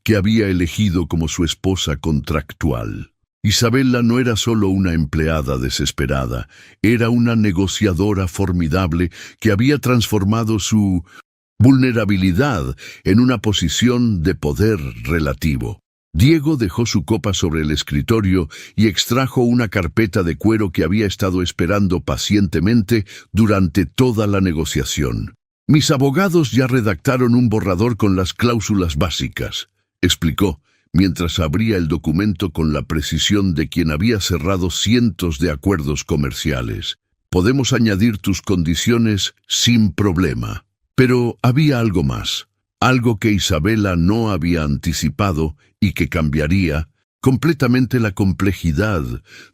que había elegido como su esposa contractual. Isabela no era solo una empleada desesperada, era una negociadora formidable que había transformado su vulnerabilidad en una posición de poder relativo. Diego dejó su copa sobre el escritorio y extrajo una carpeta de cuero que había estado esperando pacientemente durante toda la negociación. «Mis abogados ya redactaron un borrador con las cláusulas básicas», explicó, mientras abría el documento con la precisión de quien había cerrado cientos de acuerdos comerciales. «Podemos añadir tus condiciones sin problema». Pero había algo más, algo que Isabela no había anticipado y que cambiaría completamente la complejidad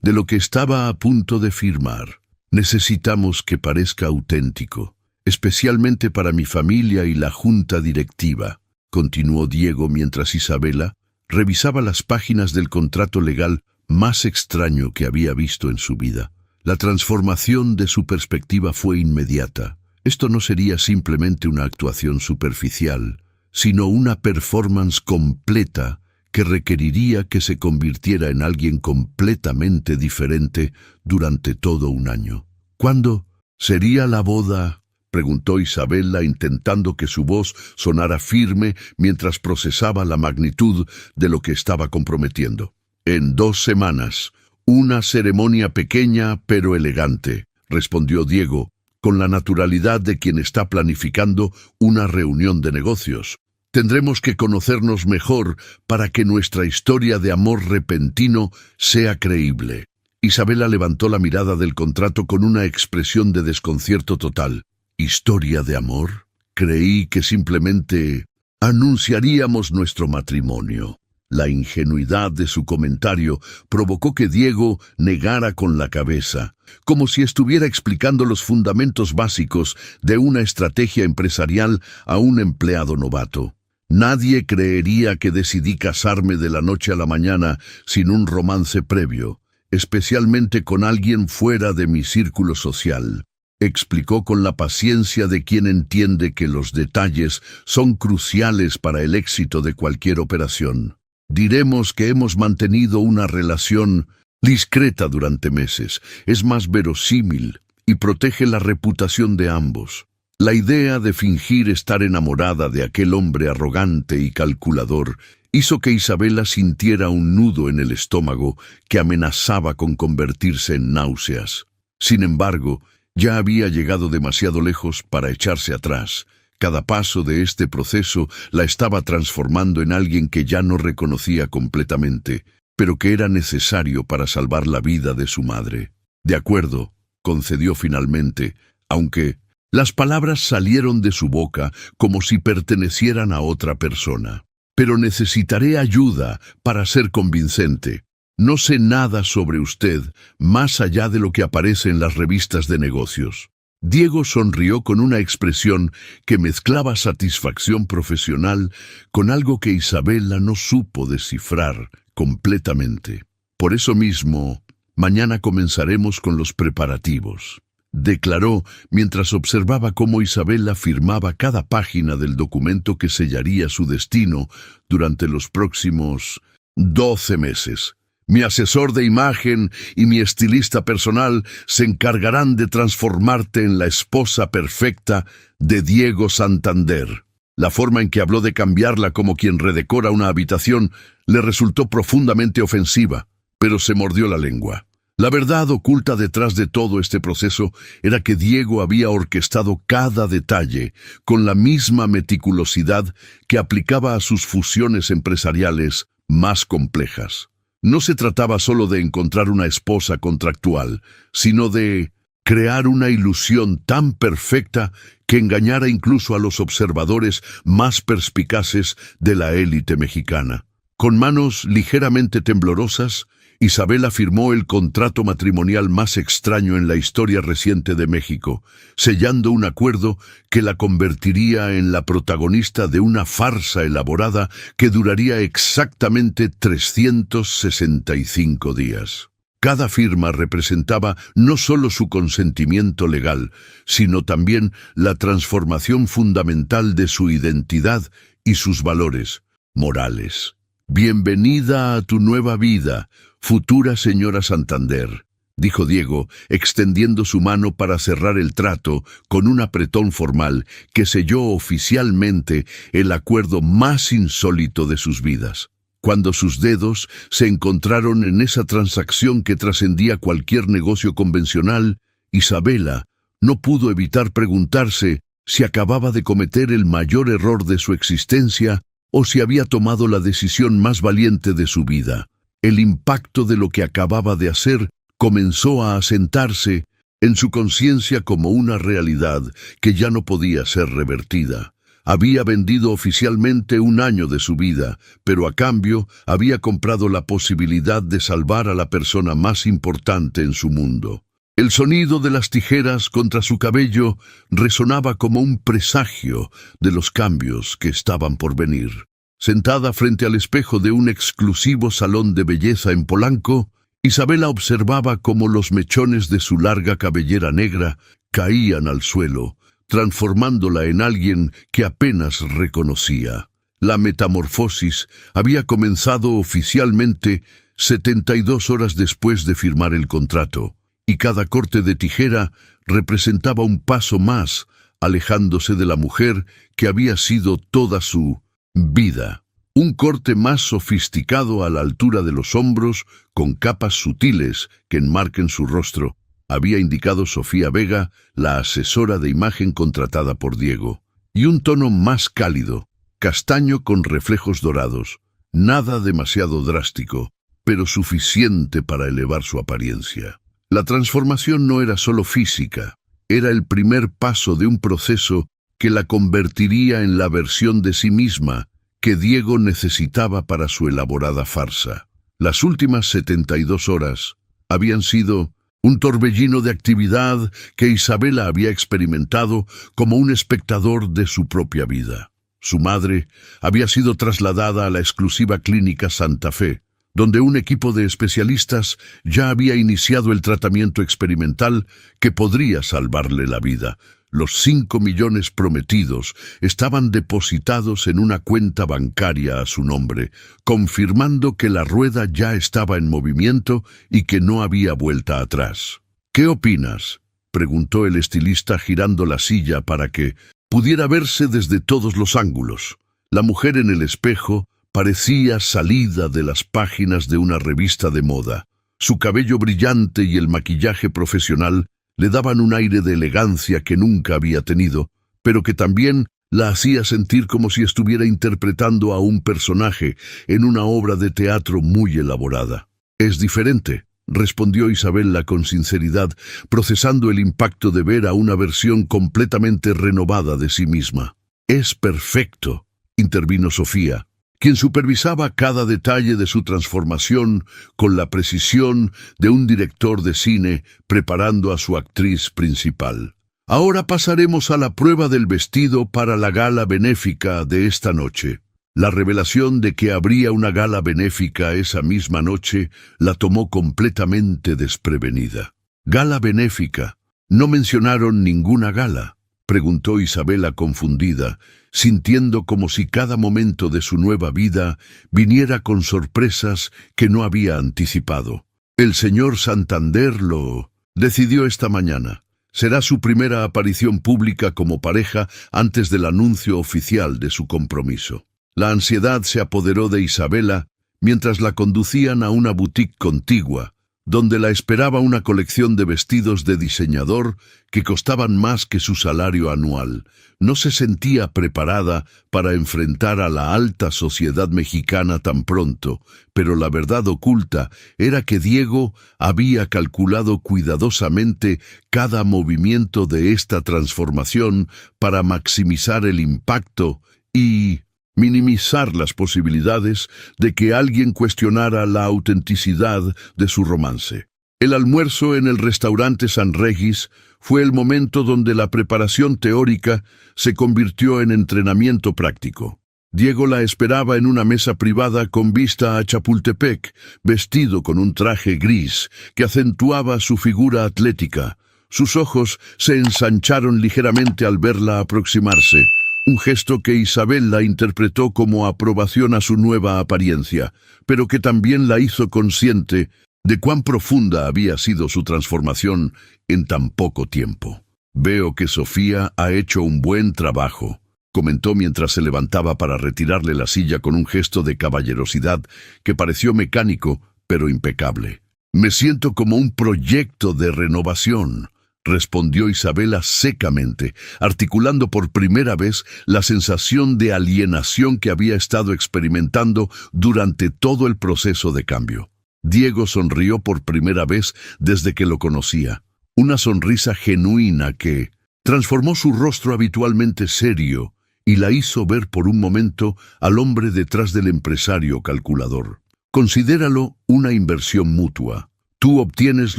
de lo que estaba a punto de firmar. «Necesitamos que parezca auténtico, especialmente para mi familia y la junta directiva», continuó Diego mientras Isabela revisaba las páginas del contrato legal más extraño que había visto en su vida. La transformación de su perspectiva fue inmediata. Esto no sería simplemente una actuación superficial, sino una performance completa que requeriría que se convirtiera en alguien completamente diferente durante todo un año. «¿Cuándo sería la boda?», preguntó Isabela, intentando que su voz sonara firme mientras procesaba la magnitud de lo que estaba comprometiendo. «En 2 semanas. Una ceremonia pequeña pero elegante», respondió Diego, con la naturalidad de quien está planificando una reunión de negocios. «Tendremos que conocernos mejor para que nuestra historia de amor repentino sea creíble». Isabela levantó la mirada del contrato con una expresión de desconcierto total. «¿Historia de amor? Creí que simplemente anunciaríamos nuestro matrimonio». La ingenuidad de su comentario provocó que Diego negara con la cabeza, como si estuviera explicando los fundamentos básicos de una estrategia empresarial a un empleado novato. «Nadie creería que decidí casarme de la noche a la mañana sin un romance previo, especialmente con alguien fuera de mi círculo social», explicó con la paciencia de quien entiende que los detalles son cruciales para el éxito de cualquier operación. «Diremos que hemos mantenido una relación discreta durante meses. Es más verosímil y protege la reputación de ambos». La idea de fingir estar enamorada de aquel hombre arrogante y calculador hizo que Isabela sintiera un nudo en el estómago que amenazaba con convertirse en náuseas. Sin embargo, ya había llegado demasiado lejos para echarse atrás. Cada paso de este proceso la estaba transformando en alguien que ya no reconocía completamente, pero que era necesario para salvar la vida de su madre. «De acuerdo», concedió finalmente, aunque las palabras salieron de su boca como si pertenecieran a otra persona. «Pero necesitaré ayuda para ser convincente. No sé nada sobre usted, más allá de lo que aparece en las revistas de negocios». Diego sonrió con una expresión que mezclaba satisfacción profesional con algo que Isabela no supo descifrar completamente. «Por eso mismo, mañana comenzaremos con los preparativos», declaró mientras observaba cómo Isabela firmaba cada página del documento que sellaría su destino durante los próximos 12 meses. «Mi asesor de imagen y mi estilista personal se encargarán de transformarte en la esposa perfecta de Diego Santander». La forma en que habló de cambiarla como quien redecora una habitación le resultó profundamente ofensiva, pero se mordió la lengua. La verdad oculta detrás de todo este proceso era que Diego había orquestado cada detalle con la misma meticulosidad que aplicaba a sus fusiones empresariales más complejas. No se trataba solo de encontrar una esposa contractual, sino de crear una ilusión tan perfecta que engañara incluso a los observadores más perspicaces de la élite mexicana. Con manos ligeramente temblorosas, Isabela firmó el contrato matrimonial más extraño en la historia reciente de México, sellando un acuerdo que la convertiría en la protagonista de una farsa elaborada que duraría exactamente 365 días. Cada firma representaba no solo su consentimiento legal, sino también la transformación fundamental de su identidad y sus valores morales. «Bienvenida a tu nueva vida, futura señora Santander», dijo Diego, extendiendo su mano para cerrar el trato con un apretón formal que selló oficialmente el acuerdo más insólito de sus vidas. Cuando sus dedos se encontraron en esa transacción que trascendía cualquier negocio convencional, Isabela no pudo evitar preguntarse si acababa de cometer el mayor error de su existencia o si había tomado la decisión más valiente de su vida. El impacto de lo que acababa de hacer comenzó a asentarse en su conciencia como una realidad que ya no podía ser revertida. Había vendido oficialmente un año de su vida, pero a cambio había comprado la posibilidad de salvar a la persona más importante en su mundo. El sonido de las tijeras contra su cabello resonaba como un presagio de los cambios que estaban por venir. Sentada frente al espejo de un exclusivo salón de belleza en Polanco, Isabela observaba cómo los mechones de su larga cabellera negra caían al suelo, transformándola en alguien que apenas reconocía. La metamorfosis había comenzado oficialmente 72 horas después de firmar el contrato, y cada corte de tijera representaba un paso más, alejándose de la mujer que había sido toda su vida. Un corte más sofisticado a la altura de los hombros, con capas sutiles que enmarquen su rostro, había indicado Sofía Vega, la asesora de imagen contratada por Diego. Y un tono más cálido, castaño con reflejos dorados, nada demasiado drástico, pero suficiente para elevar su apariencia. La transformación no era solo física, era el primer paso de un proceso que la convertiría en la versión de sí misma que Diego necesitaba para su elaborada farsa. Las últimas 72 horas habían sido un torbellino de actividad que Isabela había experimentado como un espectador de su propia vida. Su madre había sido trasladada a la exclusiva clínica Santa Fe, donde un equipo de especialistas ya había iniciado el tratamiento experimental que podría salvarle la vida. Los 5 millones prometidos estaban depositados en una cuenta bancaria a su nombre, confirmando que la rueda ya estaba en movimiento y que no había vuelta atrás. «¿Qué opinas?», preguntó el estilista girando la silla para que pudiera verse desde todos los ángulos. La mujer en el espejo parecía salida de las páginas de una revista de moda. Su cabello brillante y el maquillaje profesional le daban un aire de elegancia que nunca había tenido, pero que también la hacía sentir como si estuviera interpretando a un personaje en una obra de teatro muy elaborada. «Es diferente», respondió Isabela con sinceridad, procesando el impacto de ver a una versión completamente renovada de sí misma. «Es perfecto», intervino Sofía, quien supervisaba cada detalle de su transformación con la precisión de un director de cine preparando a su actriz principal. «Ahora pasaremos a la prueba del vestido para la gala benéfica de esta noche». La revelación de que habría una gala benéfica esa misma noche la tomó completamente desprevenida. «¿Gala benéfica? ¿No mencionaron ninguna gala?», preguntó Isabela confundida, sintiendo como si cada momento de su nueva vida viniera con sorpresas que no había anticipado. «El señor Santander lo decidió esta mañana. Será su primera aparición pública como pareja antes del anuncio oficial de su compromiso». La ansiedad se apoderó de Isabela mientras la conducían a una boutique contigua, donde la esperaba una colección de vestidos de diseñador que costaban más que su salario anual. No se sentía preparada para enfrentar a la alta sociedad mexicana tan pronto, pero la verdad oculta era que Diego había calculado cuidadosamente cada movimiento de esta transformación para maximizar el impacto y minimizar las posibilidades de que alguien cuestionara la autenticidad de su romance. El almuerzo en el restaurante San Regis fue el momento donde la preparación teórica se convirtió en entrenamiento práctico. Diego la esperaba en una mesa privada con vista a Chapultepec, vestido con un traje gris que acentuaba su figura atlética. Sus ojos se ensancharon ligeramente al verla aproximarse, un gesto que Isabela interpretó como aprobación a su nueva apariencia, pero que también la hizo consciente de cuán profunda había sido su transformación en tan poco tiempo. «Veo que Sofía ha hecho un buen trabajo», comentó mientras se levantaba para retirarle la silla con un gesto de caballerosidad que pareció mecánico, pero impecable. «Me siento como un proyecto de renovación», respondió Isabela secamente, articulando por primera vez la sensación de alienación que había estado experimentando durante todo el proceso de cambio. Diego sonrió por primera vez desde que lo conocía, una sonrisa genuina que transformó su rostro habitualmente serio y la hizo ver por un momento al hombre detrás del empresario calculador. «Considéralo una inversión mutua. Tú obtienes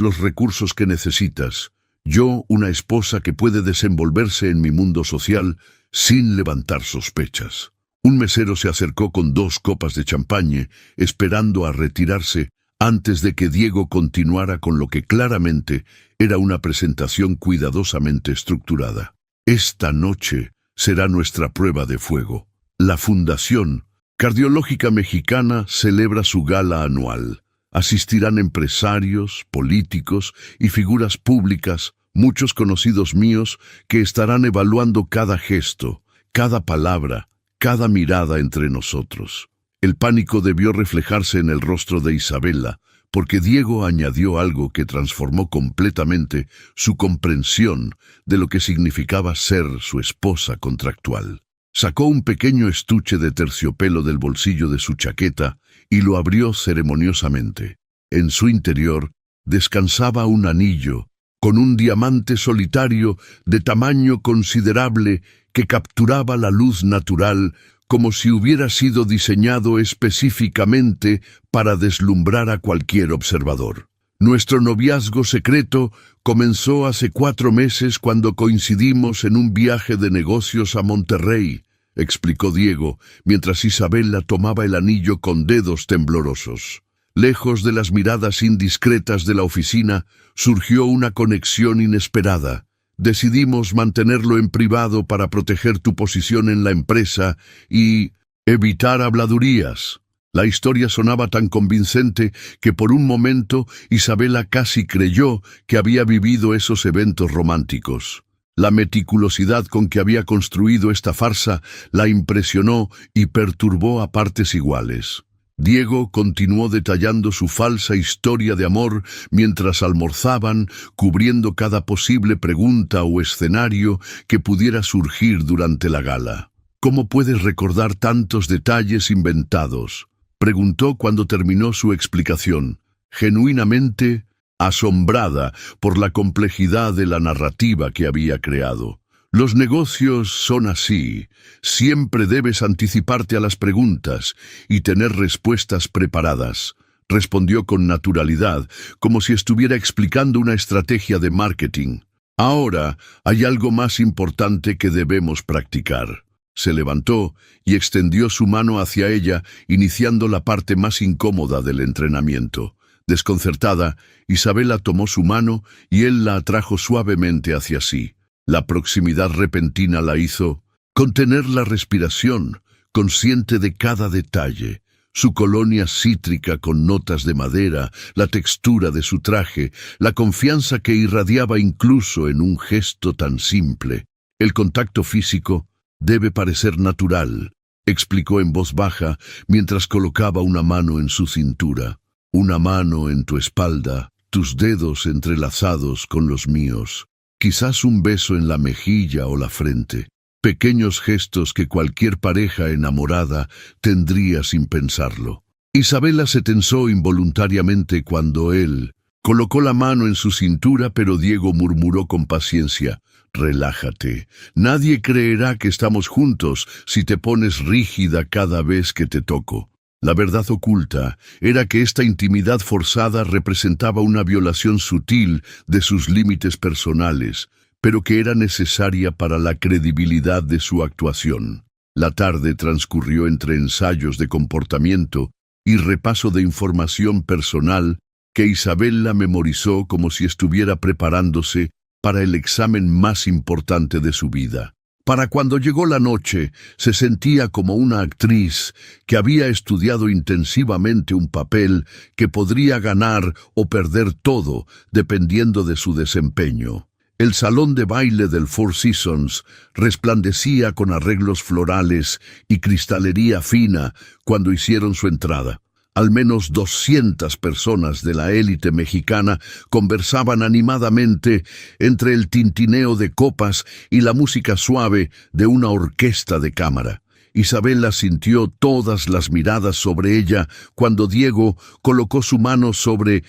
los recursos que necesitas. Yo, una esposa que puede desenvolverse en mi mundo social sin levantar sospechas». Un mesero se acercó con 2 copas de champagne, esperando a retirarse antes de que Diego continuara con lo que claramente era una presentación cuidadosamente estructurada. «Esta noche será nuestra prueba de fuego. La Fundación Cardiológica Mexicana celebra su gala anual. Asistirán empresarios, políticos y figuras públicas, muchos conocidos míos, que estarán evaluando cada gesto, cada palabra, cada mirada entre nosotros». El pánico debió reflejarse en el rostro de Isabela, porque Diego añadió algo que transformó completamente su comprensión de lo que significaba ser su esposa contractual. Sacó un pequeño estuche de terciopelo del bolsillo de su chaqueta y lo abrió ceremoniosamente. En su interior descansaba un anillo con un diamante solitario de tamaño considerable que capturaba la luz natural como si hubiera sido diseñado específicamente para deslumbrar a cualquier observador. «Nuestro noviazgo secreto comenzó hace 4 meses cuando coincidimos en un viaje de negocios a Monterrey», explicó Diego, mientras Isabela tomaba el anillo con dedos temblorosos. Lejos de las miradas indiscretas de la oficina, surgió una conexión inesperada. «Decidimos mantenerlo en privado para proteger tu posición en la empresa y evitar habladurías». La historia sonaba tan convincente que por un momento Isabela casi creyó que había vivido esos eventos románticos. La meticulosidad con que había construido esta farsa la impresionó y perturbó a partes iguales. Diego continuó detallando su falsa historia de amor mientras almorzaban, cubriendo cada posible pregunta o escenario que pudiera surgir durante la gala. «¿Cómo puedes recordar tantos detalles inventados?», preguntó cuando terminó su explicación, genuinamente asombrada por la complejidad de la narrativa que había creado. «Los negocios son así. Siempre debes anticiparte a las preguntas y tener respuestas preparadas», respondió con naturalidad, como si estuviera explicando una estrategia de marketing. «Ahora hay algo más importante que debemos practicar». Se levantó y extendió su mano hacia ella, iniciando la parte más incómoda del entrenamiento. Desconcertada, Isabela tomó su mano y él la atrajo suavemente hacia sí. La proximidad repentina la hizo contener la respiración, consciente de cada detalle. Su colonia cítrica con notas de madera, la textura de su traje, la confianza que irradiaba incluso en un gesto tan simple. «El contacto físico debe parecer natural», explicó en voz baja mientras colocaba una mano en su cintura. «Una mano en tu espalda tus dedos entrelazados con los míos, quizás un beso en la mejilla o la frente, pequeños gestos que cualquier pareja enamorada tendría sin pensarlo. Isabela se tensó involuntariamente cuando él colocó la mano en su cintura, pero Diego murmuró con paciencia: «Relájate. Nadie creerá que estamos juntos si te pones rígida cada vez que te toco». La verdad oculta era que esta intimidad forzada representaba una violación sutil de sus límites personales, pero que era necesaria para la credibilidad de su actuación. La tarde transcurrió entre ensayos de comportamiento y repaso de información personal que Isabela memorizó como si estuviera preparándose para el examen más importante de su vida. Para cuando llegó la noche, se sentía como una actriz que había estudiado intensivamente un papel que podría ganar o perder todo, dependiendo de su desempeño. El salón de baile del Four Seasons resplandecía con arreglos florales y cristalería fina cuando hicieron su entrada. Al menos 200 personas de la élite mexicana conversaban animadamente entre el tintineo de copas y la música suave de una orquesta de cámara. Isabela sintió todas las miradas sobre ella cuando Diego colocó su mano sobre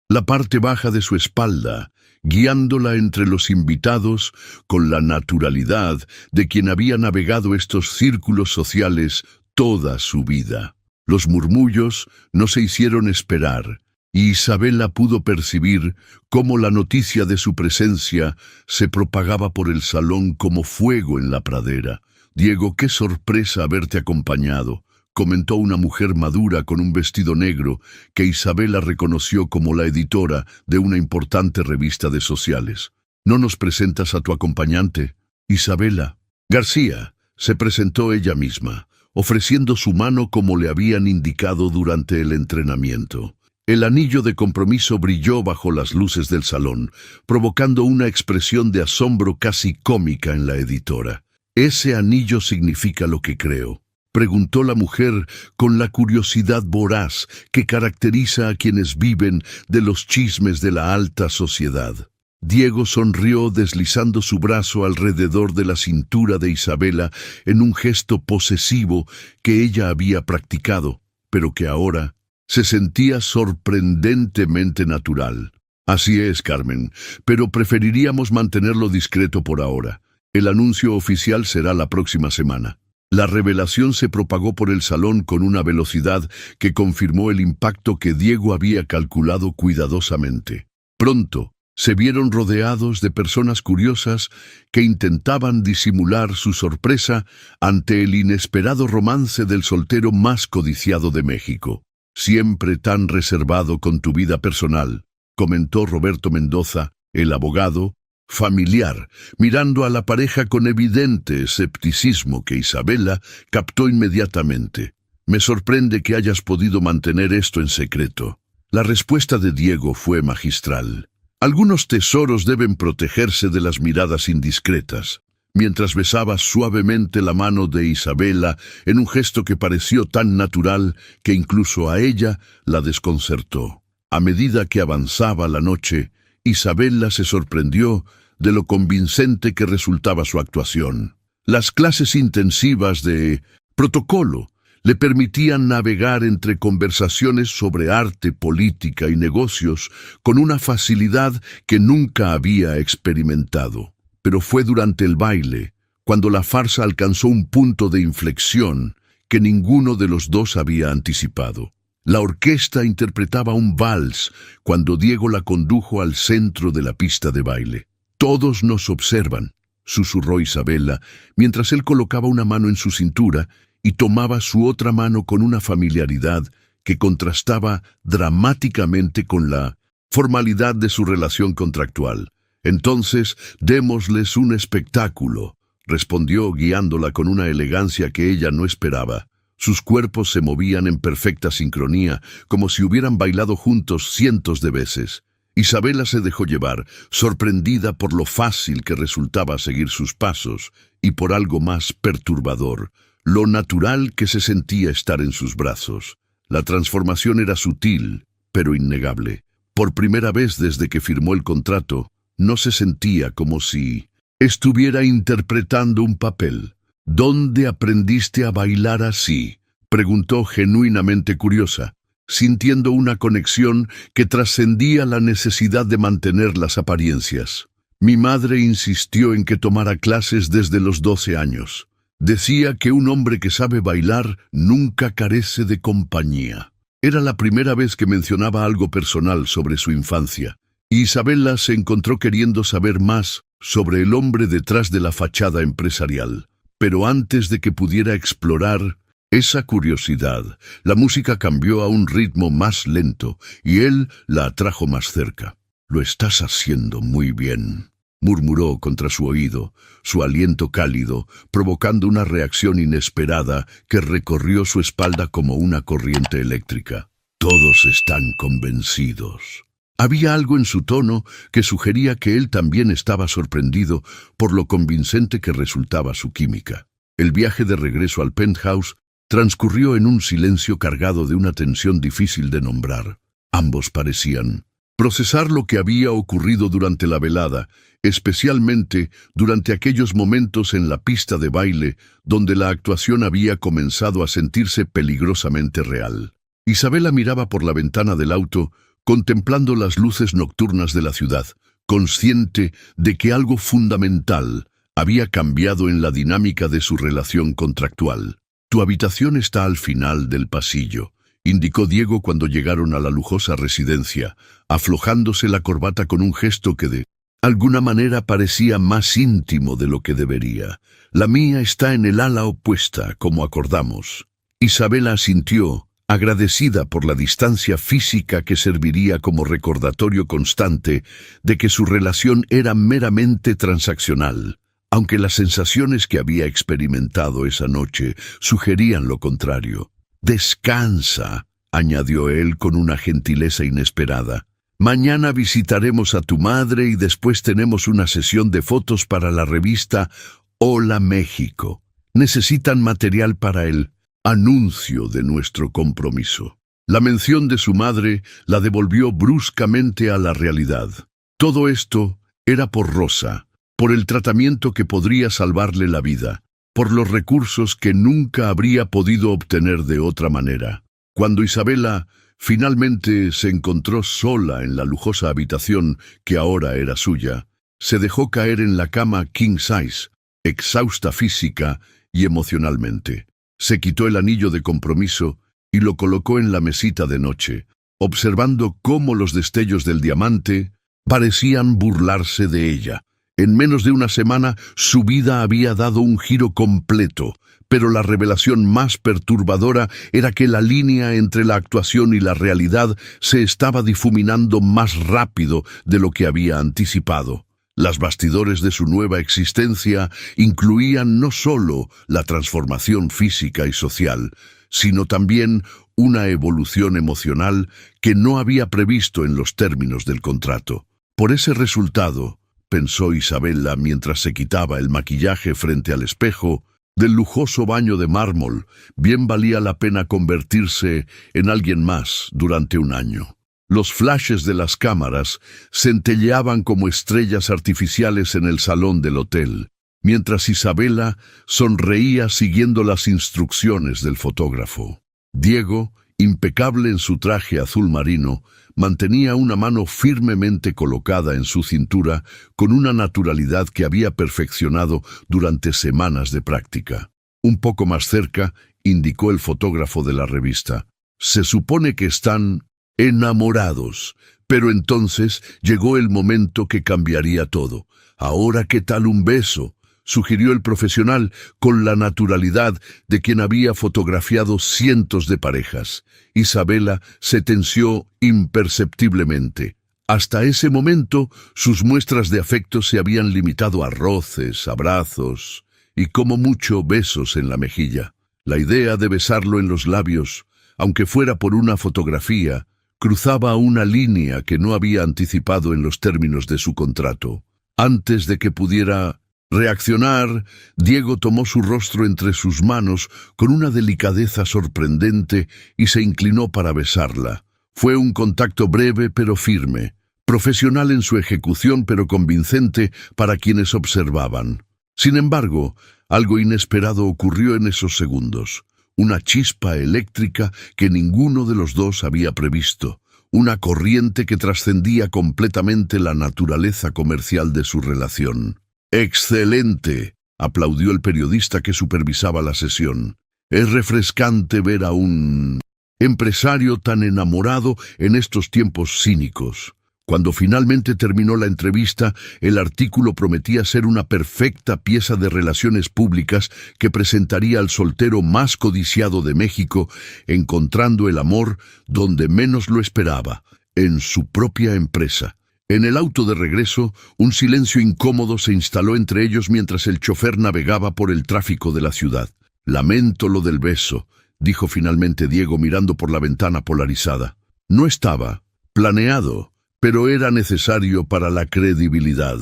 la parte baja de su espalda, guiándola entre los invitados con la naturalidad de quien había navegado estos círculos sociales toda su vida. Los murmullos no se hicieron esperar, y Isabela pudo percibir cómo la noticia de su presencia se propagaba por el salón como fuego en la pradera. «Diego, qué sorpresa haberte acompañado», comentó una mujer madura con un vestido negro que Isabela reconoció como la editora de una importante revista de sociales. «¿No nos presentas a tu acompañante?» «Isabela». «García», se presentó ella misma, ofreciendo su mano como le habían indicado durante el entrenamiento. El anillo de compromiso brilló bajo las luces del salón, provocando una expresión de asombro casi cómica en la editora. «¿Ese anillo significa lo que creo?», preguntó la mujer con la curiosidad voraz que caracteriza a quienes viven de los chismes de la alta sociedad. Diego sonrió deslizando su brazo alrededor de la cintura de Isabela en un gesto posesivo que ella había practicado, pero que ahora se sentía sorprendentemente natural. «Así es, Carmen, pero preferiríamos mantenerlo discreto por ahora. El anuncio oficial será la próxima semana». La revelación se propagó por el salón con una velocidad que confirmó el impacto que Diego había calculado cuidadosamente. Pronto, se vieron rodeados de personas curiosas que intentaban disimular su sorpresa ante el inesperado romance del soltero más codiciado de México. «Siempre tan reservado con tu vida personal», comentó Roberto Mendoza, el abogado, familiar, mirando a la pareja con evidente escepticismo que Isabela captó inmediatamente. «Me sorprende que hayas podido mantener esto en secreto». La respuesta de Diego fue magistral. «Algunos tesoros deben protegerse de las miradas indiscretas», mientras besaba suavemente la mano de Isabela en un gesto que pareció tan natural que incluso a ella la desconcertó. A medida que avanzaba la noche, Isabela se sorprendió de lo convincente que resultaba su actuación. Las clases intensivas de protocolo le permitían navegar entre conversaciones sobre arte, política y negocios con una facilidad que nunca había experimentado. Pero fue durante el baile, cuando la farsa alcanzó un punto de inflexión que ninguno de los dos había anticipado. La orquesta interpretaba un vals cuando Diego la condujo al centro de la pista de baile. «Todos nos observan», susurró Isabela, mientras él colocaba una mano en su cintura y tomaba su otra mano con una familiaridad que contrastaba dramáticamente con la formalidad de su relación contractual. «Entonces, démosles un espectáculo», respondió guiándola con una elegancia que ella no esperaba. Sus cuerpos se movían en perfecta sincronía, como si hubieran bailado juntos cientos de veces. Isabela se dejó llevar, sorprendida por lo fácil que resultaba seguir sus pasos y por algo más perturbador, lo natural que se sentía estar en sus brazos. La transformación era sutil, pero innegable. Por primera vez desde que firmó el contrato, no se sentía como si estuviera interpretando un papel. ¿Dónde aprendiste a bailar así?, preguntó genuinamente curiosa, sintiendo una conexión que trascendía la necesidad de mantener las apariencias. Mi madre insistió en que tomara clases desde los 12 años. Decía que un hombre que sabe bailar nunca carece de compañía. Era la primera vez que mencionaba algo personal sobre su infancia, y Isabela se encontró queriendo saber más sobre el hombre detrás de la fachada empresarial. Pero antes de que pudiera explorar esa curiosidad, la música cambió a un ritmo más lento y él la atrajo más cerca. «Lo estás haciendo muy bien», murmuró contra su oído, su aliento cálido, provocando una reacción inesperada que recorrió su espalda como una corriente eléctrica. «Todos están convencidos». Había algo en su tono que sugería que él también estaba sorprendido por lo convincente que resultaba su química. El viaje de regreso al penthouse transcurrió en un silencio cargado de una tensión difícil de nombrar. Ambos parecían procesar lo que había ocurrido durante la velada, especialmente durante aquellos momentos en la pista de baile donde la actuación había comenzado a sentirse peligrosamente real. Isabela miraba por la ventana del auto, contemplando las luces nocturnas de la ciudad, consciente de que algo fundamental había cambiado en la dinámica de su relación contractual. «Tu habitación está al final del pasillo», indicó Diego cuando llegaron a la lujosa residencia, aflojándose la corbata con un gesto que de alguna manera parecía más íntimo de lo que debería. «La mía está en el ala opuesta, como acordamos». Isabela asintió, agradecida por la distancia física que serviría como recordatorio constante de que su relación era meramente transaccional, aunque las sensaciones que había experimentado esa noche sugerían lo contrario. «Descansa», añadió él con una gentileza inesperada. «Mañana visitaremos a tu madre y después tenemos una sesión de fotos para la revista Hola México. Necesitan material para el anuncio de nuestro compromiso». La mención de su madre la devolvió bruscamente a la realidad. Todo esto era por Rosa, por el tratamiento que podría salvarle la vida, por los recursos que nunca habría podido obtener de otra manera. Cuando Isabela finalmente se encontró sola en la lujosa habitación que ahora era suya, se dejó caer en la cama king size, exhausta física y emocionalmente. Se quitó el anillo de compromiso y lo colocó en la mesita de noche, observando cómo los destellos del diamante parecían burlarse de ella. En menos de una semana, su vida había dado un giro completo, pero la revelación más perturbadora era que la línea entre la actuación y la realidad se estaba difuminando más rápido de lo que había anticipado. Las bastidores de su nueva existencia incluían no solo la transformación física y social, sino también una evolución emocional que no había previsto en los términos del contrato. Por ese resultado, pensó Isabela mientras se quitaba el maquillaje frente al espejo, del lujoso baño de mármol, bien valía la pena convertirse en alguien más durante un año. Los flashes de las cámaras centelleaban como estrellas artificiales en el salón del hotel, mientras Isabela sonreía siguiendo las instrucciones del fotógrafo. Diego, impecable en su traje azul marino, mantenía una mano firmemente colocada en su cintura con una naturalidad que había perfeccionado durante semanas de práctica. Un poco más cerca, indicó el fotógrafo de la revista. «Se supone que están enamorados, pero entonces llegó el momento que cambiaría todo. Ahora, ¿qué tal un beso?», sugirió el profesional con la naturalidad de quien había fotografiado cientos de parejas. Isabela se tensió imperceptiblemente. Hasta ese momento, sus muestras de afecto se habían limitado a roces, abrazos y como mucho besos en la mejilla. La idea de besarlo en los labios, aunque fuera por una fotografía, cruzaba una línea que no había anticipado en los términos de su contrato. Antes de que pudiera reaccionar, Diego tomó su rostro entre sus manos con una delicadeza sorprendente y se inclinó para besarla, Fue un contacto breve pero firme, profesional en su ejecución pero convincente para quienes observaban. Sin embargo, algo inesperado ocurrió en esos segundos. Una chispa eléctrica que ninguno de los dos había previsto. Una corriente que trascendía completamente la naturaleza comercial de su relación. ¡Excelente!, aplaudió el periodista que supervisaba la sesión. Es refrescante ver a un empresario tan enamorado en estos tiempos cínicos. Cuando finalmente terminó la entrevista, el artículo prometía ser una perfecta pieza de relaciones públicas que presentaría al soltero más codiciado de México, encontrando el amor donde menos lo esperaba, en su propia empresa. En el auto de regreso, un silencio incómodo se instaló entre ellos mientras el chofer navegaba por el tráfico de la ciudad. «Lamento lo del beso», dijo finalmente Diego mirando por la ventana polarizada. No estaba planeado, pero era necesario para la credibilidad.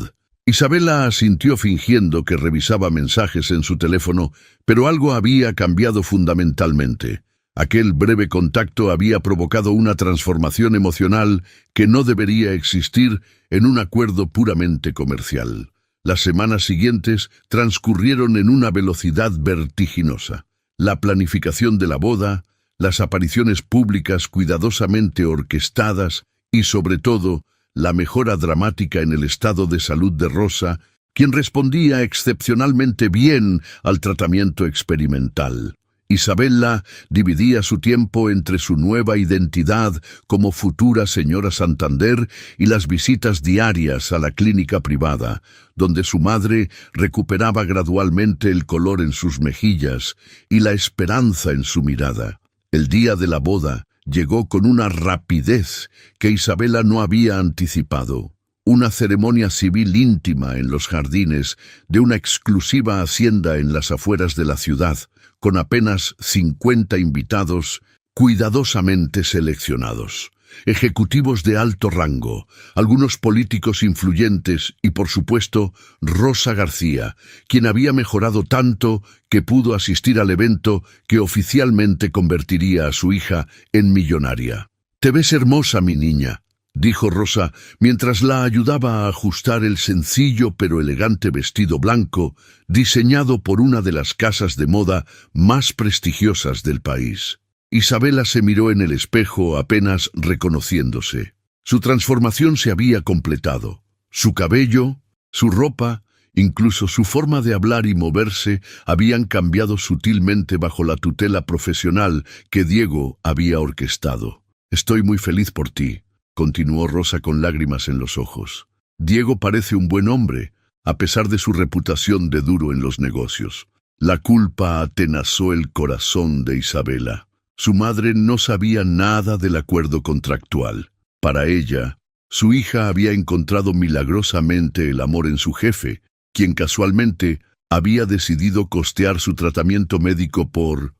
Isabela asintió fingiendo que revisaba mensajes en su teléfono, pero algo había cambiado fundamentalmente. Aquel breve contacto había provocado una transformación emocional que no debería existir en un acuerdo puramente comercial. Las semanas siguientes transcurrieron en una velocidad vertiginosa. La planificación de la boda, las apariciones públicas cuidadosamente orquestadas y, sobre todo, la mejora dramática en el estado de salud de Rosa, quien respondía excepcionalmente bien al tratamiento experimental. Isabela dividía su tiempo entre su nueva identidad como futura señora Santander y las visitas diarias a la clínica privada, donde su madre recuperaba gradualmente el color en sus mejillas y la esperanza en su mirada. El día de la boda llegó con una rapidez que Isabela no había anticipado. Una ceremonia civil íntima en los jardines de una exclusiva hacienda en las afueras de la ciudad, con apenas 50 invitados cuidadosamente seleccionados. Ejecutivos de alto rango, algunos políticos influyentes y, por supuesto, Rosa García, quien había mejorado tanto que pudo asistir al evento que oficialmente convertiría a su hija en millonaria. «Te ves hermosa, mi niña», dijo Rosa mientras la ayudaba a ajustar el sencillo pero elegante vestido blanco diseñado por una de las casas de moda más prestigiosas del país. Isabela se miró en el espejo apenas reconociéndose. Su transformación se había completado. Su cabello, su ropa, incluso su forma de hablar y moverse habían cambiado sutilmente bajo la tutela profesional que Diego había orquestado. «Estoy muy feliz por ti», continuó Rosa con lágrimas en los ojos. «Diego parece un buen hombre, a pesar de su reputación de duro en los negocios». La culpa atenazó el corazón de Isabela. Su madre no sabía nada del acuerdo contractual. Para ella, su hija había encontrado milagrosamente el amor en su jefe, quien casualmente había decidido costear su tratamiento médico por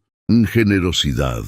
generosidad.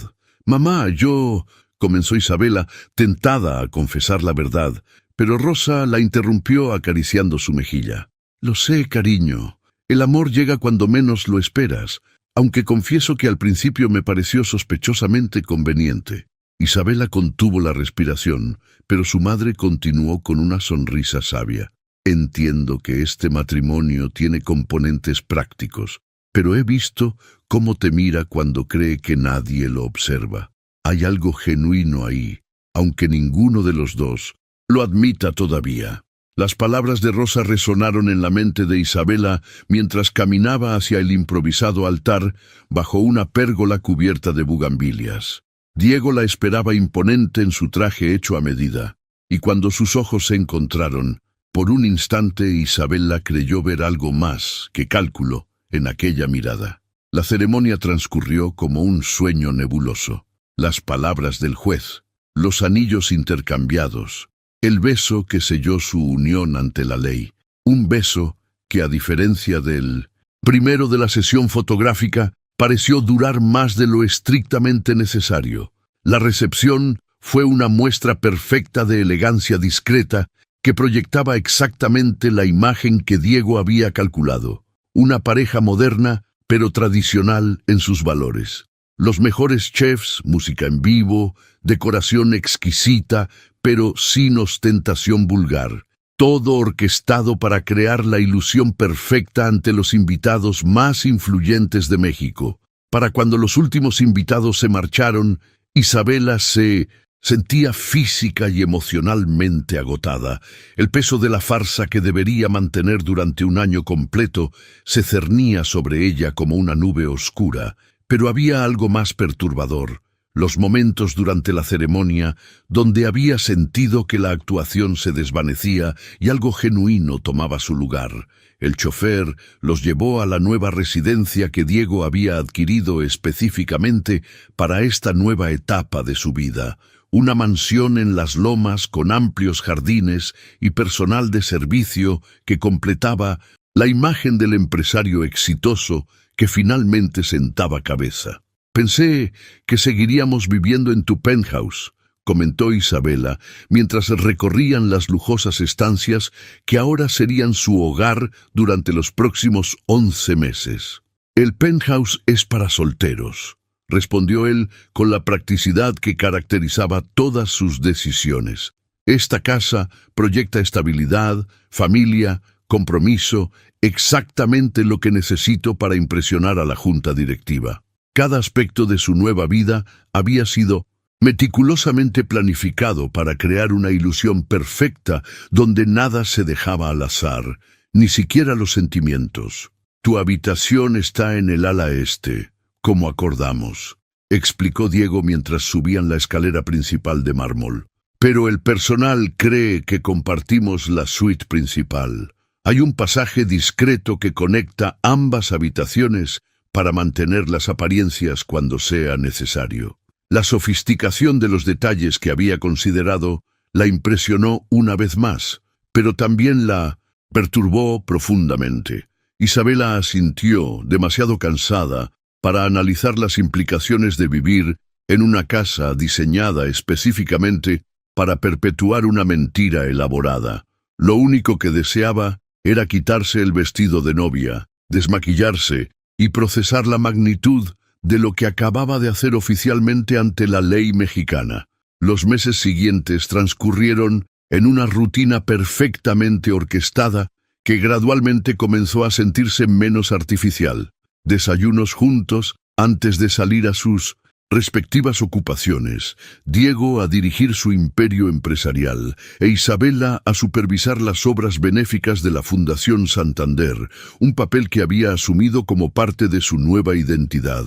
«Mamá, yo», comenzó Isabela, tentada a confesar la verdad, pero Rosa la interrumpió acariciando su mejilla. «Lo sé, cariño. El amor llega cuando menos lo esperas, aunque confieso que al principio me pareció sospechosamente conveniente». Isabela contuvo la respiración, pero su madre continuó con una sonrisa sabia. «Entiendo que este matrimonio tiene componentes prácticos, pero he visto cómo te mira cuando cree que nadie lo observa. Hay algo genuino ahí, aunque ninguno de los dos lo admita todavía». Las palabras de Rosa resonaron en la mente de Isabela mientras caminaba hacia el improvisado altar bajo una pérgola cubierta de bugambilias. Diego la esperaba imponente en su traje hecho a medida, y cuando sus ojos se encontraron, por un instante Isabela creyó ver algo más que cálculo en aquella mirada. La ceremonia transcurrió como un sueño nebuloso. Las palabras del juez, los anillos intercambiados, el beso que selló su unión ante la ley. Un beso que, a diferencia del primero de la sesión fotográfica, pareció durar más de lo estrictamente necesario. La recepción fue una muestra perfecta de elegancia discreta que proyectaba exactamente la imagen que Diego había calculado. Una pareja moderna, pero tradicional en sus valores. Los mejores chefs, música en vivo, decoración exquisita, pero sin ostentación vulgar. Todo orquestado para crear la ilusión perfecta ante los invitados más influyentes de México. Para cuando los últimos invitados se marcharon, Isabela se sentía física y emocionalmente agotada. El peso de la farsa que debería mantener durante un año completo se cernía sobre ella como una nube oscura. Pero había algo más perturbador. Los momentos durante la ceremonia donde había sentido que la actuación se desvanecía y algo genuino tomaba su lugar. El chofer los llevó a la nueva residencia que Diego había adquirido específicamente para esta nueva etapa de su vida. Una mansión en las lomas con amplios jardines y personal de servicio que completaba la imagen del empresario exitoso que finalmente sentaba cabeza. «Pensé que seguiríamos viviendo en tu penthouse», comentó Isabela, mientras recorrían las lujosas estancias que ahora serían su hogar durante los próximos 11 meses. «El penthouse es para solteros», respondió él con la practicidad que caracterizaba todas sus decisiones. «Esta casa proyecta estabilidad, familia, compromiso, exactamente lo que necesito para impresionar a la junta directiva». Cada aspecto de su nueva vida había sido meticulosamente planificado para crear una ilusión perfecta donde nada se dejaba al azar, ni siquiera los sentimientos. «Tu habitación está en el ala este, como acordamos», explicó Diego mientras subían la escalera principal de mármol. «Pero el personal cree que compartimos la suite principal. Hay un pasaje discreto que conecta ambas habitaciones para mantener las apariencias cuando sea necesario». La sofisticación de los detalles que había considerado la impresionó una vez más, pero también la perturbó profundamente. Isabela asintió, demasiado cansada, para analizar las implicaciones de vivir en una casa diseñada específicamente para perpetuar una mentira elaborada. Lo único que deseaba era quitarse el vestido de novia, desmaquillarse y procesar la magnitud de lo que acababa de hacer oficialmente ante la ley mexicana. Los meses siguientes transcurrieron en una rutina perfectamente orquestada que gradualmente comenzó a sentirse menos artificial. Desayunos juntos antes de salir a sus respectivas ocupaciones, Diego a dirigir su imperio empresarial e Isabela a supervisar las obras benéficas de la Fundación Santander, un papel que había asumido como parte de su nueva identidad.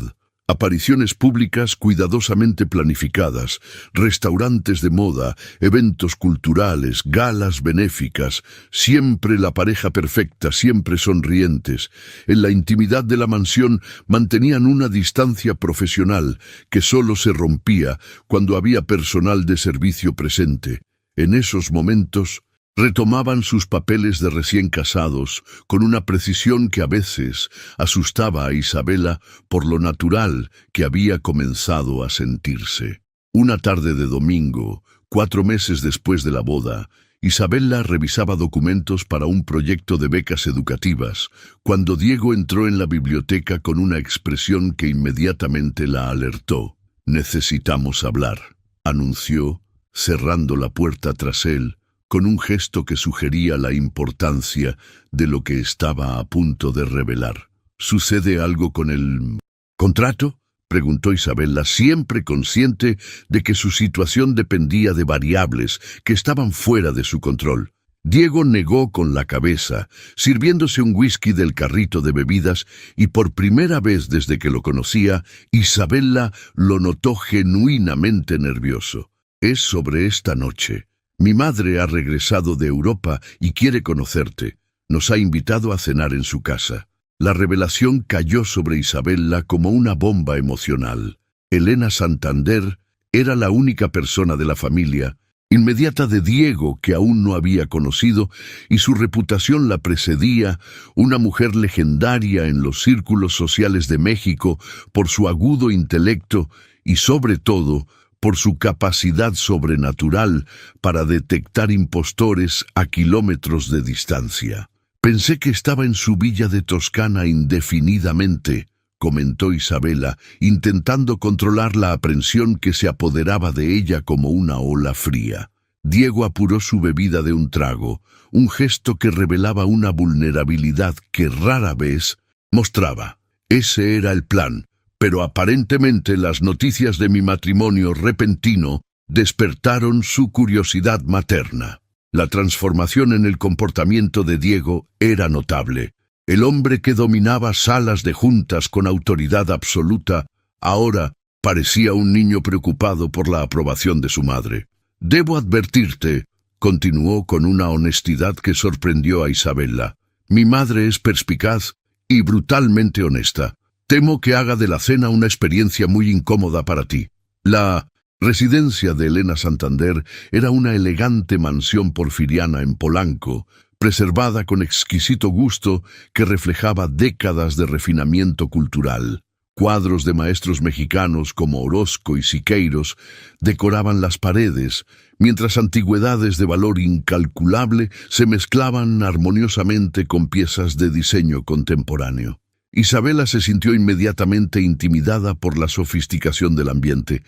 Apariciones públicas cuidadosamente planificadas, restaurantes de moda, eventos culturales, galas benéficas, siempre la pareja perfecta, siempre sonrientes. En la intimidad de la mansión mantenían una distancia profesional que solo se rompía cuando había personal de servicio presente. En esos momentos retomaban sus papeles de recién casados con una precisión que a veces asustaba a Isabela por lo natural que había comenzado a sentirse. Una tarde de domingo, 4 meses después de la boda, Isabela revisaba documentos para un proyecto de becas educativas, cuando Diego entró en la biblioteca con una expresión que inmediatamente la alertó. «Necesitamos hablar», anunció, cerrando la puerta tras él, con un gesto que sugería la importancia de lo que estaba a punto de revelar. «¿Sucede algo con el contrato?», preguntó Isabela, siempre consciente de que su situación dependía de variables que estaban fuera de su control. Diego negó con la cabeza, sirviéndose un whisky del carrito de bebidas, y por primera vez desde que lo conocía, Isabela lo notó genuinamente nervioso. «Es sobre esta noche. Mi madre ha regresado de Europa y quiere conocerte. Nos ha invitado a cenar en su casa». La revelación cayó sobre Isabela como una bomba emocional. Elena Santander era la única persona de la familia inmediata de Diego que aún no había conocido, y su reputación la precedía, una mujer legendaria en los círculos sociales de México por su agudo intelecto y, sobre todo, por su capacidad sobrenatural para detectar impostores a kilómetros de distancia. «Pensé que estaba en su villa de Toscana indefinidamente», comentó Isabela, intentando controlar la aprensión que se apoderaba de ella como una ola fría. Diego apuró su bebida de un trago, un gesto que revelaba una vulnerabilidad que rara vez mostraba. Ese era el plan, pero aparentemente las noticias de mi matrimonio repentino despertaron su curiosidad materna. La transformación en el comportamiento de Diego era notable. El hombre que dominaba salas de juntas con autoridad absoluta, ahora parecía un niño preocupado por la aprobación de su madre. «Debo advertirte», continuó con una honestidad que sorprendió a Isabela. «Mi madre es perspicaz y brutalmente honesta. Temo que haga de la cena una experiencia muy incómoda para ti». La residencia de Elena Santander era una elegante mansión porfiriana en Polanco, preservada con exquisito gusto que reflejaba décadas de refinamiento cultural. Cuadros de maestros mexicanos como Orozco y Siqueiros decoraban las paredes, mientras antigüedades de valor incalculable se mezclaban armoniosamente con piezas de diseño contemporáneo. Isabela se sintió inmediatamente intimidada por la sofisticación del ambiente,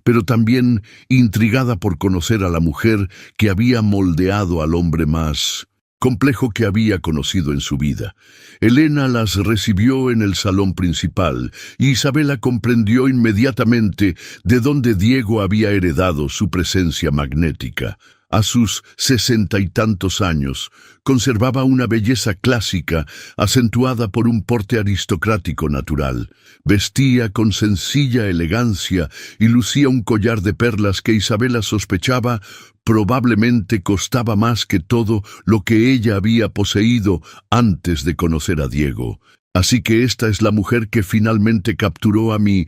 pero también intrigada por conocer a la mujer que había moldeado al hombre más complejo que había conocido en su vida. Elena las recibió en el salón principal y Isabela comprendió inmediatamente de dónde Diego había heredado su presencia magnética. A sus 60 y tantos años, conservaba una belleza clásica acentuada por un porte aristocrático natural. Vestía con sencilla elegancia y lucía un collar de perlas que Isabela sospechaba probablemente costaba más que todo lo que ella había poseído antes de conocer a Diego. «Así que esta es la mujer que finalmente capturó a mi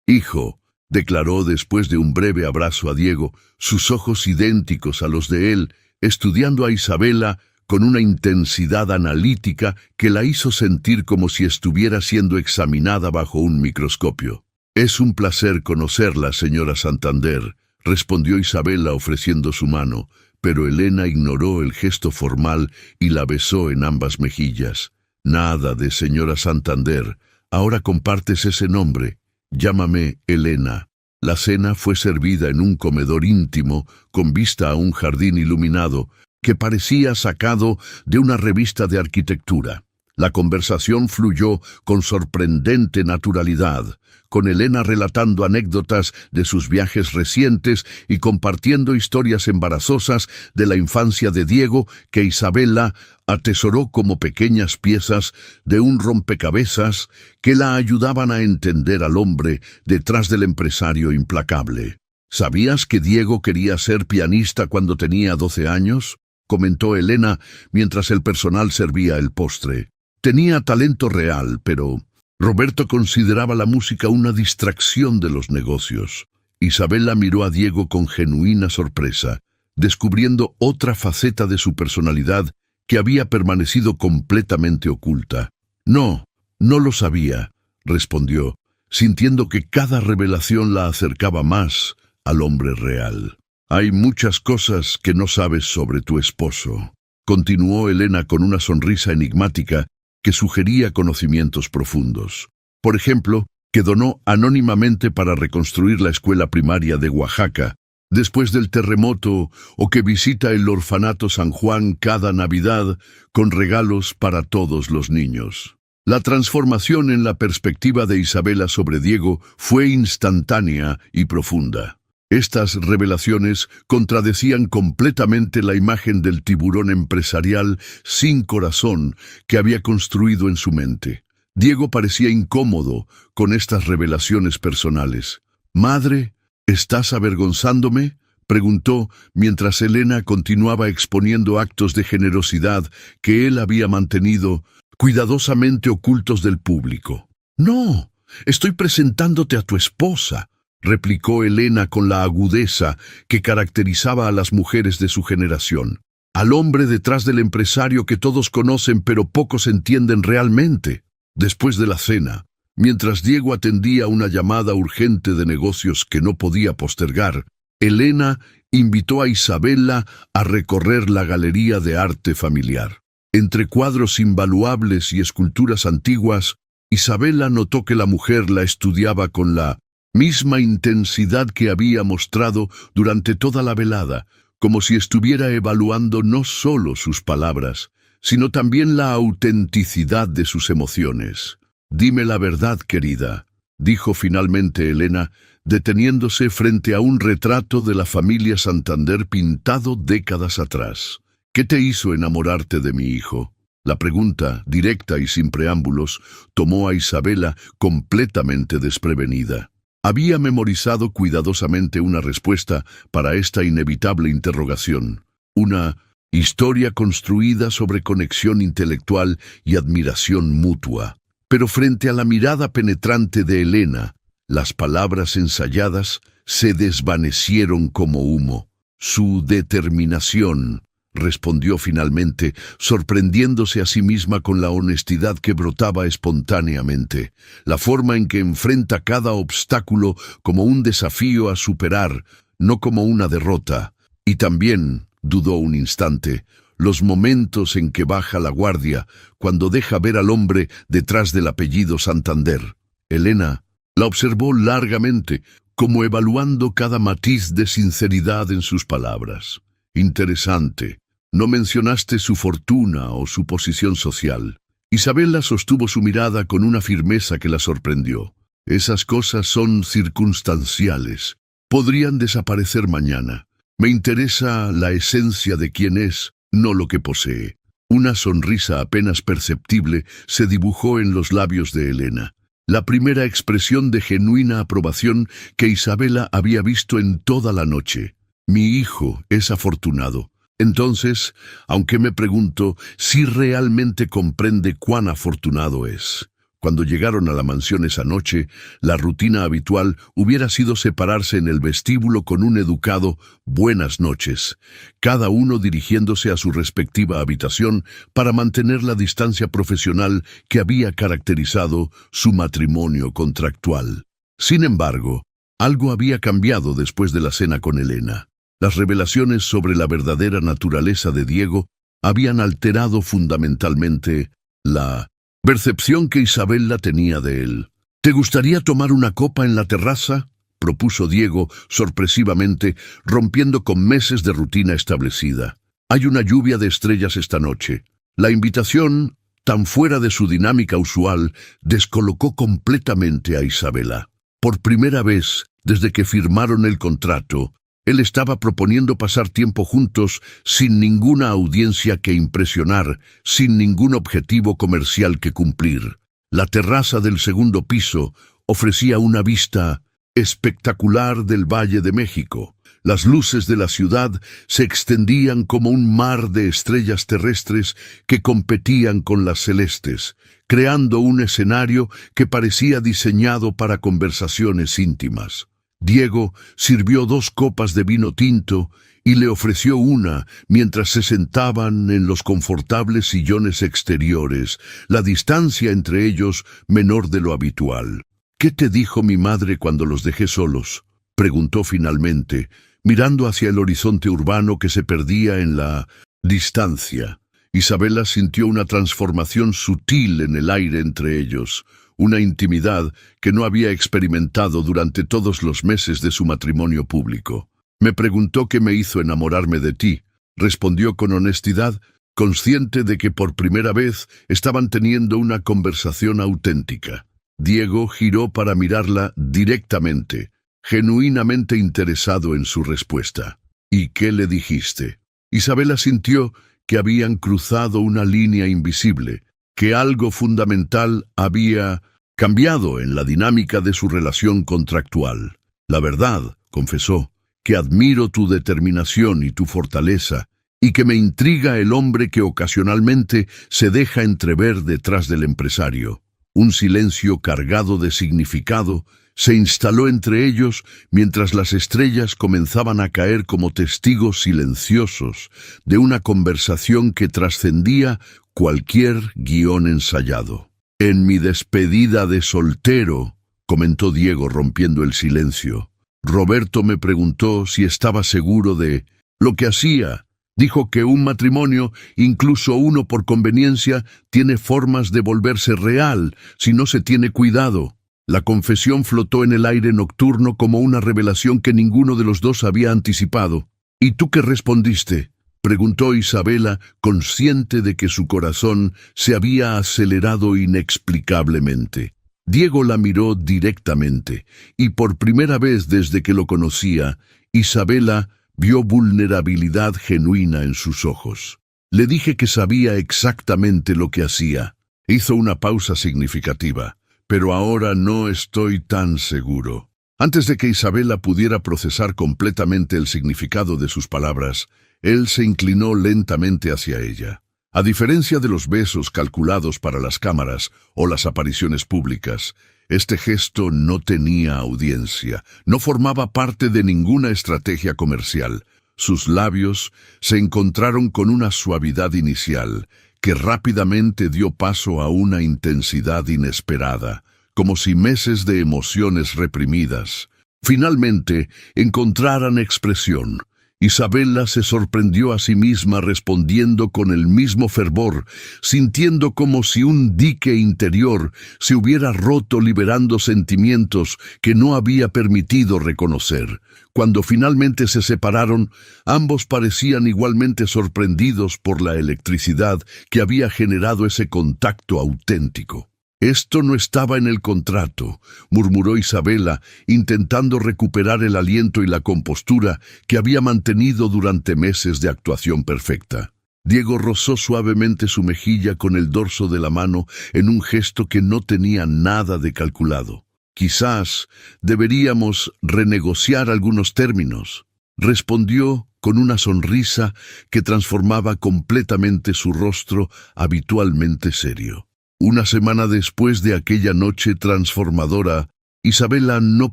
hijo», declaró después de un breve abrazo a Diego, sus ojos idénticos a los de él, estudiando a Isabela con una intensidad analítica que la hizo sentir como si estuviera siendo examinada bajo un microscopio. «Es un placer conocerla, señora Santander», respondió Isabela ofreciendo su mano, pero Elena ignoró el gesto formal y la besó en ambas mejillas. «Nada de señora Santander, ahora compartes ese nombre. Llámame Elena». La cena fue servida en un comedor íntimo con vista a un jardín iluminado que parecía sacado de una revista de arquitectura. La conversación fluyó con sorprendente naturalidad, con Elena relatando anécdotas de sus viajes recientes y compartiendo historias embarazosas de la infancia de Diego que Isabela atesoró como pequeñas piezas de un rompecabezas que la ayudaban a entender al hombre detrás del empresario implacable. «¿Sabías que Diego quería ser pianista cuando tenía 12 años?» comentó Elena mientras el personal servía el postre. «Tenía talento real, pero Roberto consideraba la música una distracción de los negocios». Isabela miró a Diego con genuina sorpresa, descubriendo otra faceta de su personalidad que había permanecido completamente oculta. «No, no lo sabía», respondió, sintiendo que cada revelación la acercaba más al hombre real. «Hay muchas cosas que no sabes sobre tu esposo», continuó Elena con una sonrisa enigmática que sugería conocimientos profundos. Por ejemplo, que donó anónimamente para reconstruir la escuela primaria de Oaxaca después del terremoto, o que visita el orfanato San Juan cada Navidad con regalos para todos los niños. La transformación en la perspectiva de Isabela sobre Diego fue instantánea y profunda. Estas revelaciones contradecían completamente la imagen del tiburón empresarial sin corazón que había construido en su mente. Diego parecía incómodo con estas revelaciones personales. «Madre, ¿estás avergonzándome?», preguntó mientras Elena continuaba exponiendo actos de generosidad que él había mantenido cuidadosamente ocultos del público. «No, estoy presentándote a tu esposa», replicó Elena con la agudeza que caracterizaba a las mujeres de su generación. «Al hombre detrás del empresario que todos conocen pero pocos entienden realmente». Después de la cena, mientras Diego atendía una llamada urgente de negocios que no podía postergar, Elena invitó a Isabela a recorrer la galería de arte familiar. Entre cuadros invaluables y esculturas antiguas, Isabela notó que la mujer la estudiaba con la misma intensidad que había mostrado durante toda la velada, como si estuviera evaluando no solo sus palabras, sino también la autenticidad de sus emociones. «Dime la verdad, querida», dijo finalmente Elena, deteniéndose frente a un retrato de la familia Santander pintado décadas atrás. «¿Qué te hizo enamorarte de mi hijo?». La pregunta, directa y sin preámbulos, tomó a Isabela completamente desprevenida. Había memorizado cuidadosamente una respuesta para esta inevitable interrogación. Una historia construida sobre conexión intelectual y admiración mutua. Pero frente a la mirada penetrante de Elena, las palabras ensayadas se desvanecieron como humo. «Su determinación», respondió finalmente, sorprendiéndose a sí misma con la honestidad que brotaba espontáneamente, la forma en que enfrenta cada obstáculo como un desafío a superar, no como una derrota. Y también, dudó un instante, los momentos en que baja la guardia, cuando deja ver al hombre detrás del apellido Santander. Elena la observó largamente, como evaluando cada matiz de sinceridad en sus palabras. «Interesante. No mencionaste su fortuna o su posición social». Isabela sostuvo su mirada con una firmeza que la sorprendió. «Esas cosas son circunstanciales. Podrían desaparecer mañana. Me interesa la esencia de quién es, no lo que posee». Una sonrisa apenas perceptible se dibujó en los labios de Elena. La primera expresión de genuina aprobación que Isabela había visto en toda la noche. «Mi hijo es afortunado». Entonces, aunque me pregunto si realmente comprende cuán afortunado es. Cuando llegaron a la mansión esa noche, la rutina habitual hubiera sido separarse en el vestíbulo con un educado «buenas noches», cada uno dirigiéndose a su respectiva habitación para mantener la distancia profesional que había caracterizado su matrimonio contractual. Sin embargo, algo había cambiado después de la cena con Elena. Las revelaciones sobre la verdadera naturaleza de Diego habían alterado fundamentalmente la percepción que Isabela tenía de él. «¿Te gustaría tomar una copa en la terraza?», propuso Diego sorpresivamente, rompiendo con meses de rutina establecida. «Hay una lluvia de estrellas esta noche». La invitación, tan fuera de su dinámica usual, descolocó completamente a Isabela. Por primera vez, desde que firmaron el contrato, él estaba proponiendo pasar tiempo juntos sin ninguna audiencia que impresionar, sin ningún objetivo comercial que cumplir. La terraza del segundo piso ofrecía una vista espectacular del Valle de México. Las luces de la ciudad se extendían como un mar de estrellas terrestres que competían con las celestes, creando un escenario que parecía diseñado para conversaciones íntimas. Diego sirvió 2 copas de vino tinto y le ofreció una mientras se sentaban en los confortables sillones exteriores, la distancia entre ellos menor de lo habitual. «¿Qué te dijo mi madre cuando los dejé solos?», preguntó finalmente, mirando hacia el horizonte urbano que se perdía en la distancia. Isabela sintió una transformación sutil en el aire entre ellos, una intimidad que no había experimentado durante todos los meses de su matrimonio público. «Me preguntó qué me hizo enamorarme de ti», respondió con honestidad, consciente de que por primera vez estaban teniendo una conversación auténtica. Diego giró para mirarla directamente, genuinamente interesado en su respuesta. «¿Y qué le dijiste?». Isabela sintió que habían cruzado una línea invisible, que algo fundamental había cambiado en la dinámica de su relación contractual. «La verdad», confesó, «que admiro tu determinación y tu fortaleza, y que me intriga el hombre que ocasionalmente se deja entrever detrás del empresario». Un silencio cargado de significado se instaló entre ellos mientras las estrellas comenzaban a caer como testigos silenciosos de una conversación que trascendía cualquier guión ensayado. «En mi despedida de soltero», comentó Diego rompiendo el silencio, «Roberto me preguntó si estaba seguro de lo que hacía Dijo que un matrimonio, incluso uno por conveniencia, tiene formas de volverse real si no se tiene cuidado. La confesión flotó en el aire nocturno como una revelación que ninguno de los dos había anticipado. ¿Y tú qué respondiste?, preguntó Isabela, consciente de que su corazón se había acelerado inexplicablemente. Diego la miró directamente, y por primera vez desde que lo conocía, Isabela vio vulnerabilidad genuina en sus ojos. Le dije que sabía exactamente lo que hacía. Hizo una pausa significativa. Pero ahora no estoy tan seguro. Antes de que Isabela pudiera procesar completamente el significado de sus palabras, él se inclinó lentamente hacia ella. A diferencia de los besos calculados para las cámaras o las apariciones públicas, este gesto no tenía audiencia, no formaba parte de ninguna estrategia comercial. Sus labios se encontraron con una suavidad inicial que rápidamente dio paso a una intensidad inesperada, como si meses de emociones reprimidas finalmente encontraran expresión. Isabela se sorprendió a sí misma respondiendo con el mismo fervor, sintiendo como si un dique interior se hubiera roto liberando sentimientos que no había permitido reconocer. Cuando finalmente se separaron, ambos parecían igualmente sorprendidos por la electricidad que había generado ese contacto auténtico. «Esto no estaba en el contrato», murmuró Isabela, intentando recuperar el aliento y la compostura que había mantenido durante meses de actuación perfecta. Diego rozó suavemente su mejilla con el dorso de la mano en un gesto que no tenía nada de calculado. «Quizás deberíamos renegociar algunos términos», respondió con una sonrisa que transformaba completamente su rostro habitualmente serio. Una semana después de aquella noche transformadora, Isabela no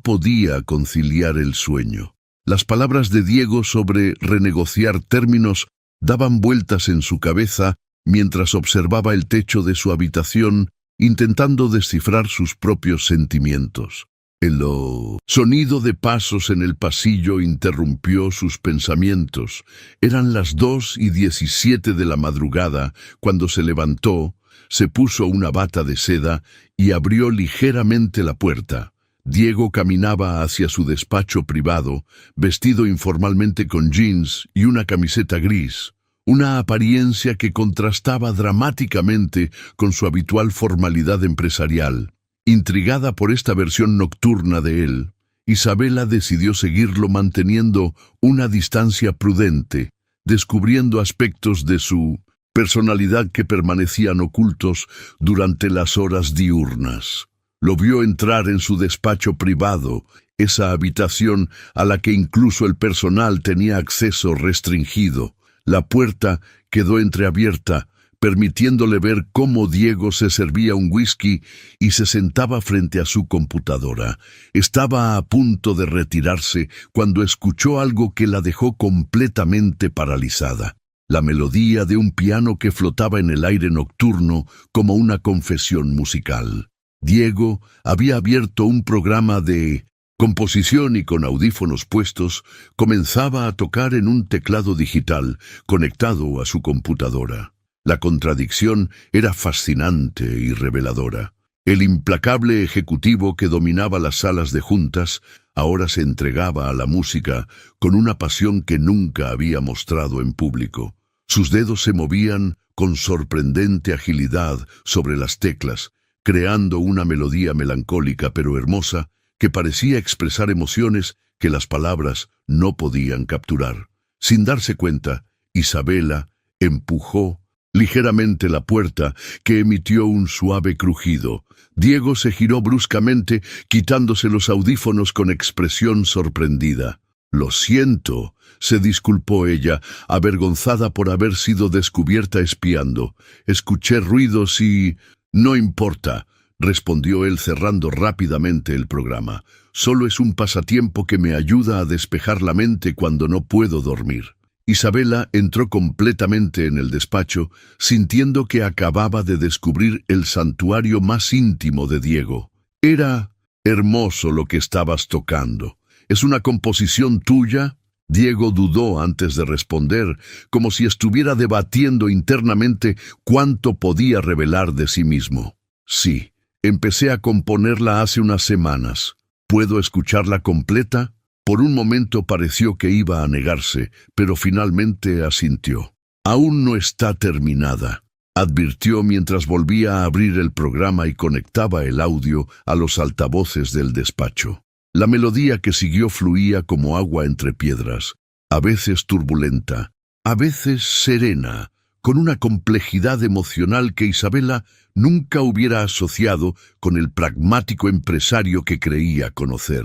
podía conciliar el sueño. Las palabras de Diego sobre renegociar términos daban vueltas en su cabeza mientras observaba el techo de su habitación, intentando descifrar sus propios sentimientos. El sonido de pasos en el pasillo interrumpió sus pensamientos. Eran las 2:17 de la madrugada cuando se levantó, se puso una bata de seda y abrió ligeramente la puerta. Diego caminaba hacia su despacho privado, vestido informalmente con jeans y una camiseta gris, una apariencia que contrastaba dramáticamente con su habitual formalidad empresarial. Intrigada por esta versión nocturna de él, Isabela decidió seguirlo manteniendo una distancia prudente, descubriendo aspectos de su personalidad que permanecían ocultos durante las horas diurnas. Lo vio entrar en su despacho privado, esa habitación a la que incluso el personal tenía acceso restringido. La puerta quedó entreabierta, permitiéndole ver cómo Diego se servía un whisky y se sentaba frente a su computadora. Estaba a punto de retirarse cuando escuchó algo que la dejó completamente paralizada. La melodía de un piano que flotaba en el aire nocturno como una confesión musical. Diego había abierto un programa de composición y con audífonos puestos comenzaba a tocar en un teclado digital conectado a su computadora. La contradicción era fascinante y reveladora. El implacable ejecutivo que dominaba las salas de juntas ahora se entregaba a la música con una pasión que nunca había mostrado en público. Sus dedos se movían con sorprendente agilidad sobre las teclas, creando una melodía melancólica pero hermosa que parecía expresar emociones que las palabras no podían capturar. Sin darse cuenta, Isabela empujó ligeramente la puerta, que emitió un suave crujido. Diego se giró bruscamente, quitándose los audífonos con expresión sorprendida. «Lo siento», se disculpó ella, avergonzada por haber sido descubierta espiando. «Escuché ruidos y...» «No importa», respondió él cerrando rápidamente el programa. «Solo es un pasatiempo que me ayuda a despejar la mente cuando no puedo dormir». Isabela entró completamente en el despacho, sintiendo que acababa de descubrir el santuario más íntimo de Diego. «Era hermoso lo que estabas tocando. ¿Es una composición tuya?», Diego dudó antes de responder, como si estuviera debatiendo internamente cuánto podía revelar de sí mismo. Sí, empecé a componerla hace unas semanas. ¿Puedo escucharla completa? Por un momento pareció que iba a negarse, pero finalmente asintió. Aún no está terminada, advirtió mientras volvía a abrir el programa y conectaba el audio a los altavoces del despacho. La melodía que siguió fluía como agua entre piedras, a veces turbulenta, a veces serena, con una complejidad emocional que Isabela nunca hubiera asociado con el pragmático empresario que creía conocer.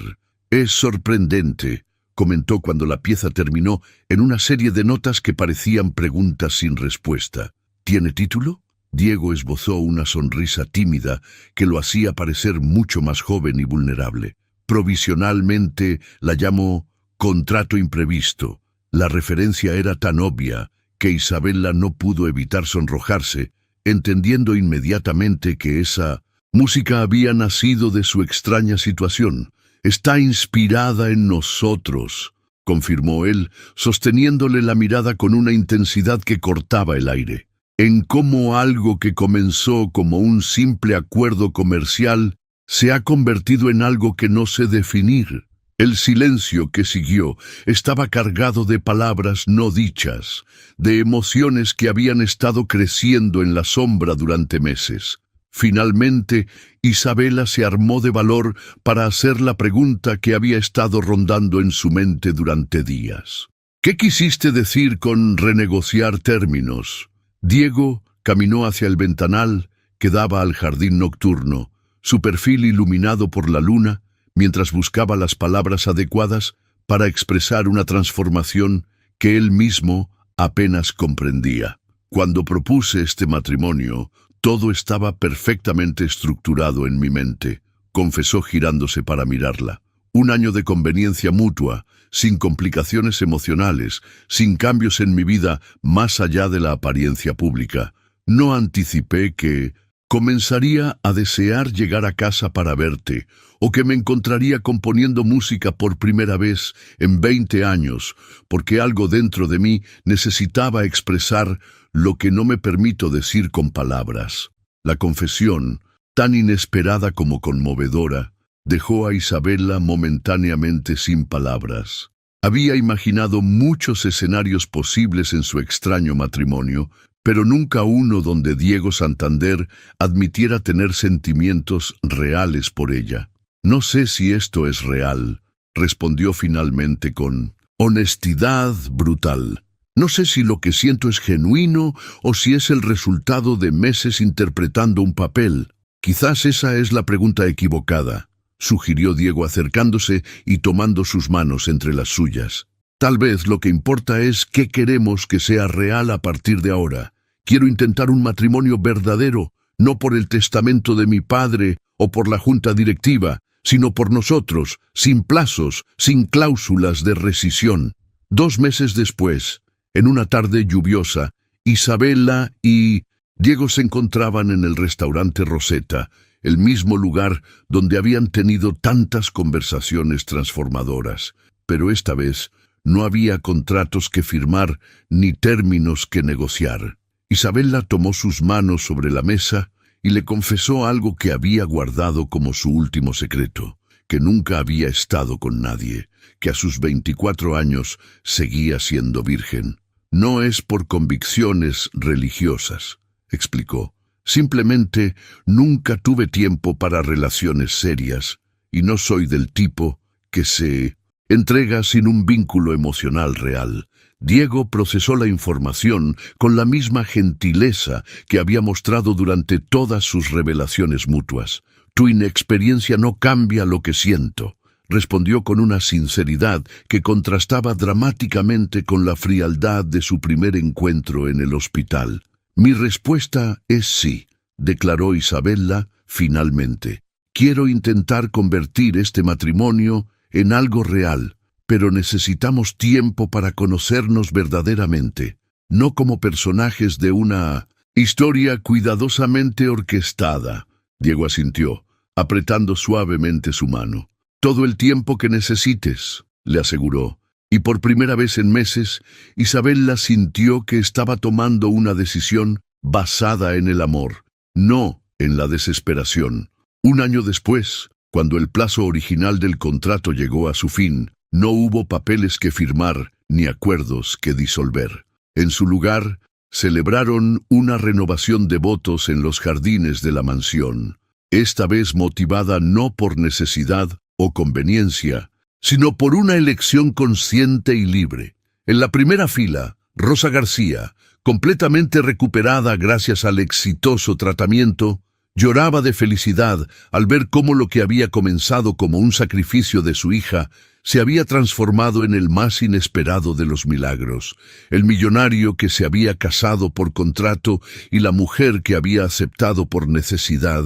«Es sorprendente», comentó cuando la pieza terminó en una serie de notas que parecían preguntas sin respuesta. «¿Tiene título?» Diego esbozó una sonrisa tímida que lo hacía parecer mucho más joven y vulnerable. Provisionalmente la llamó «Contrato imprevisto». La referencia era tan obvia que Isabela no pudo evitar sonrojarse, entendiendo inmediatamente que esa música había nacido de su extraña situación. «Está inspirada en nosotros», confirmó él, sosteniéndole la mirada con una intensidad que cortaba el aire. «En cómo algo que comenzó como un simple acuerdo comercial se ha convertido en algo que no sé definir». El silencio que siguió estaba cargado de palabras no dichas, de emociones que habían estado creciendo en la sombra durante meses. Finalmente, Isabela se armó de valor para hacer la pregunta que había estado rondando en su mente durante días. «¿Qué quisiste decir con renegociar términos?» Diego caminó hacia el ventanal que daba al jardín nocturno, su perfil iluminado por la luna, mientras buscaba las palabras adecuadas para expresar una transformación que él mismo apenas comprendía. «Cuando propuse este matrimonio, todo estaba perfectamente estructurado en mi mente», confesó girándose para mirarla. «Un año de conveniencia mutua, sin complicaciones emocionales, sin cambios en mi vida más allá de la apariencia pública. No anticipé que comenzaría a desear llegar a casa para verte, o que me encontraría componiendo música por primera vez en 20 años, porque algo dentro de mí necesitaba expresar lo que no me permito decir con palabras». La confesión, tan inesperada como conmovedora, dejó a Isabela momentáneamente sin palabras. Había imaginado muchos escenarios posibles en su extraño matrimonio, pero nunca uno donde Diego Santander admitiera tener sentimientos reales por ella. «No sé si esto es real», respondió finalmente con honestidad brutal. «No sé si lo que siento es genuino o si es el resultado de meses interpretando un papel. Quizás esa es la pregunta equivocada», sugirió Diego acercándose y tomando sus manos entre las suyas. «Tal vez lo que importa es qué queremos que sea real a partir de ahora. Quiero intentar un matrimonio verdadero, no por el testamento de mi padre o por la junta directiva, sino por nosotros, sin plazos, sin cláusulas de rescisión». 2 meses después, en una tarde lluviosa, Isabela y Diego se encontraban en el restaurante Rosetta, el mismo lugar donde habían tenido tantas conversaciones transformadoras. Pero esta vez no había contratos que firmar ni términos que negociar. Isabela tomó sus manos sobre la mesa y le confesó algo que había guardado como su último secreto, que nunca había estado con nadie, que a sus 24 años seguía siendo virgen. «No es por convicciones religiosas», explicó. «Simplemente nunca tuve tiempo para relaciones serias y no soy del tipo que se entrega sin un vínculo emocional real». Diego procesó la información con la misma gentileza que había mostrado durante todas sus revelaciones mutuas. «Tu inexperiencia no cambia lo que siento», respondió con una sinceridad que contrastaba dramáticamente con la frialdad de su primer encuentro en el hospital. «Mi respuesta es sí», declaró Isabela finalmente. «Quiero intentar convertir este matrimonio en algo real, pero necesitamos tiempo para conocernos verdaderamente, no como personajes de una historia cuidadosamente orquestada». Diego asintió, apretando suavemente su mano. «Todo el tiempo que necesites», le aseguró, Y por primera vez en meses, Isabella sintió que estaba tomando una decisión basada en el amor, no en la desesperación. Un año después, cuando el plazo original del contrato llegó a su fin, no hubo papeles que firmar ni acuerdos que disolver. En su lugar, celebraron una renovación de votos en los jardines de la mansión, esta vez motivada no por necesidad o conveniencia, sino por una elección consciente y libre. En la primera fila, Rosa García, completamente recuperada gracias al exitoso tratamiento, lloraba de felicidad al ver cómo lo que había comenzado como un sacrificio de su hija se había transformado en el más inesperado de los milagros. El millonario que se había casado por contrato y la mujer que había aceptado por necesidad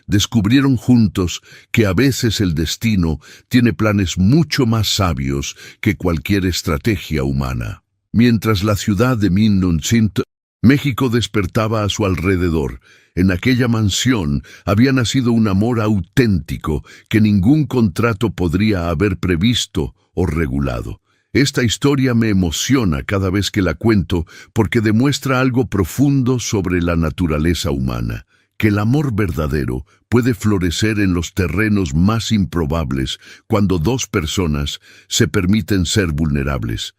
descubrieron juntos que a veces el destino tiene planes mucho más sabios que cualquier estrategia humana. Mientras la ciudad de Minnuncint, México despertaba a su alrededor, en aquella mansión había nacido un amor auténtico que ningún contrato podría haber previsto o regulado. Esta historia me emociona cada vez que la cuento porque demuestra algo profundo sobre la naturaleza humana, que el amor verdadero puede florecer en los terrenos más improbables cuando dos personas se permiten ser vulnerables.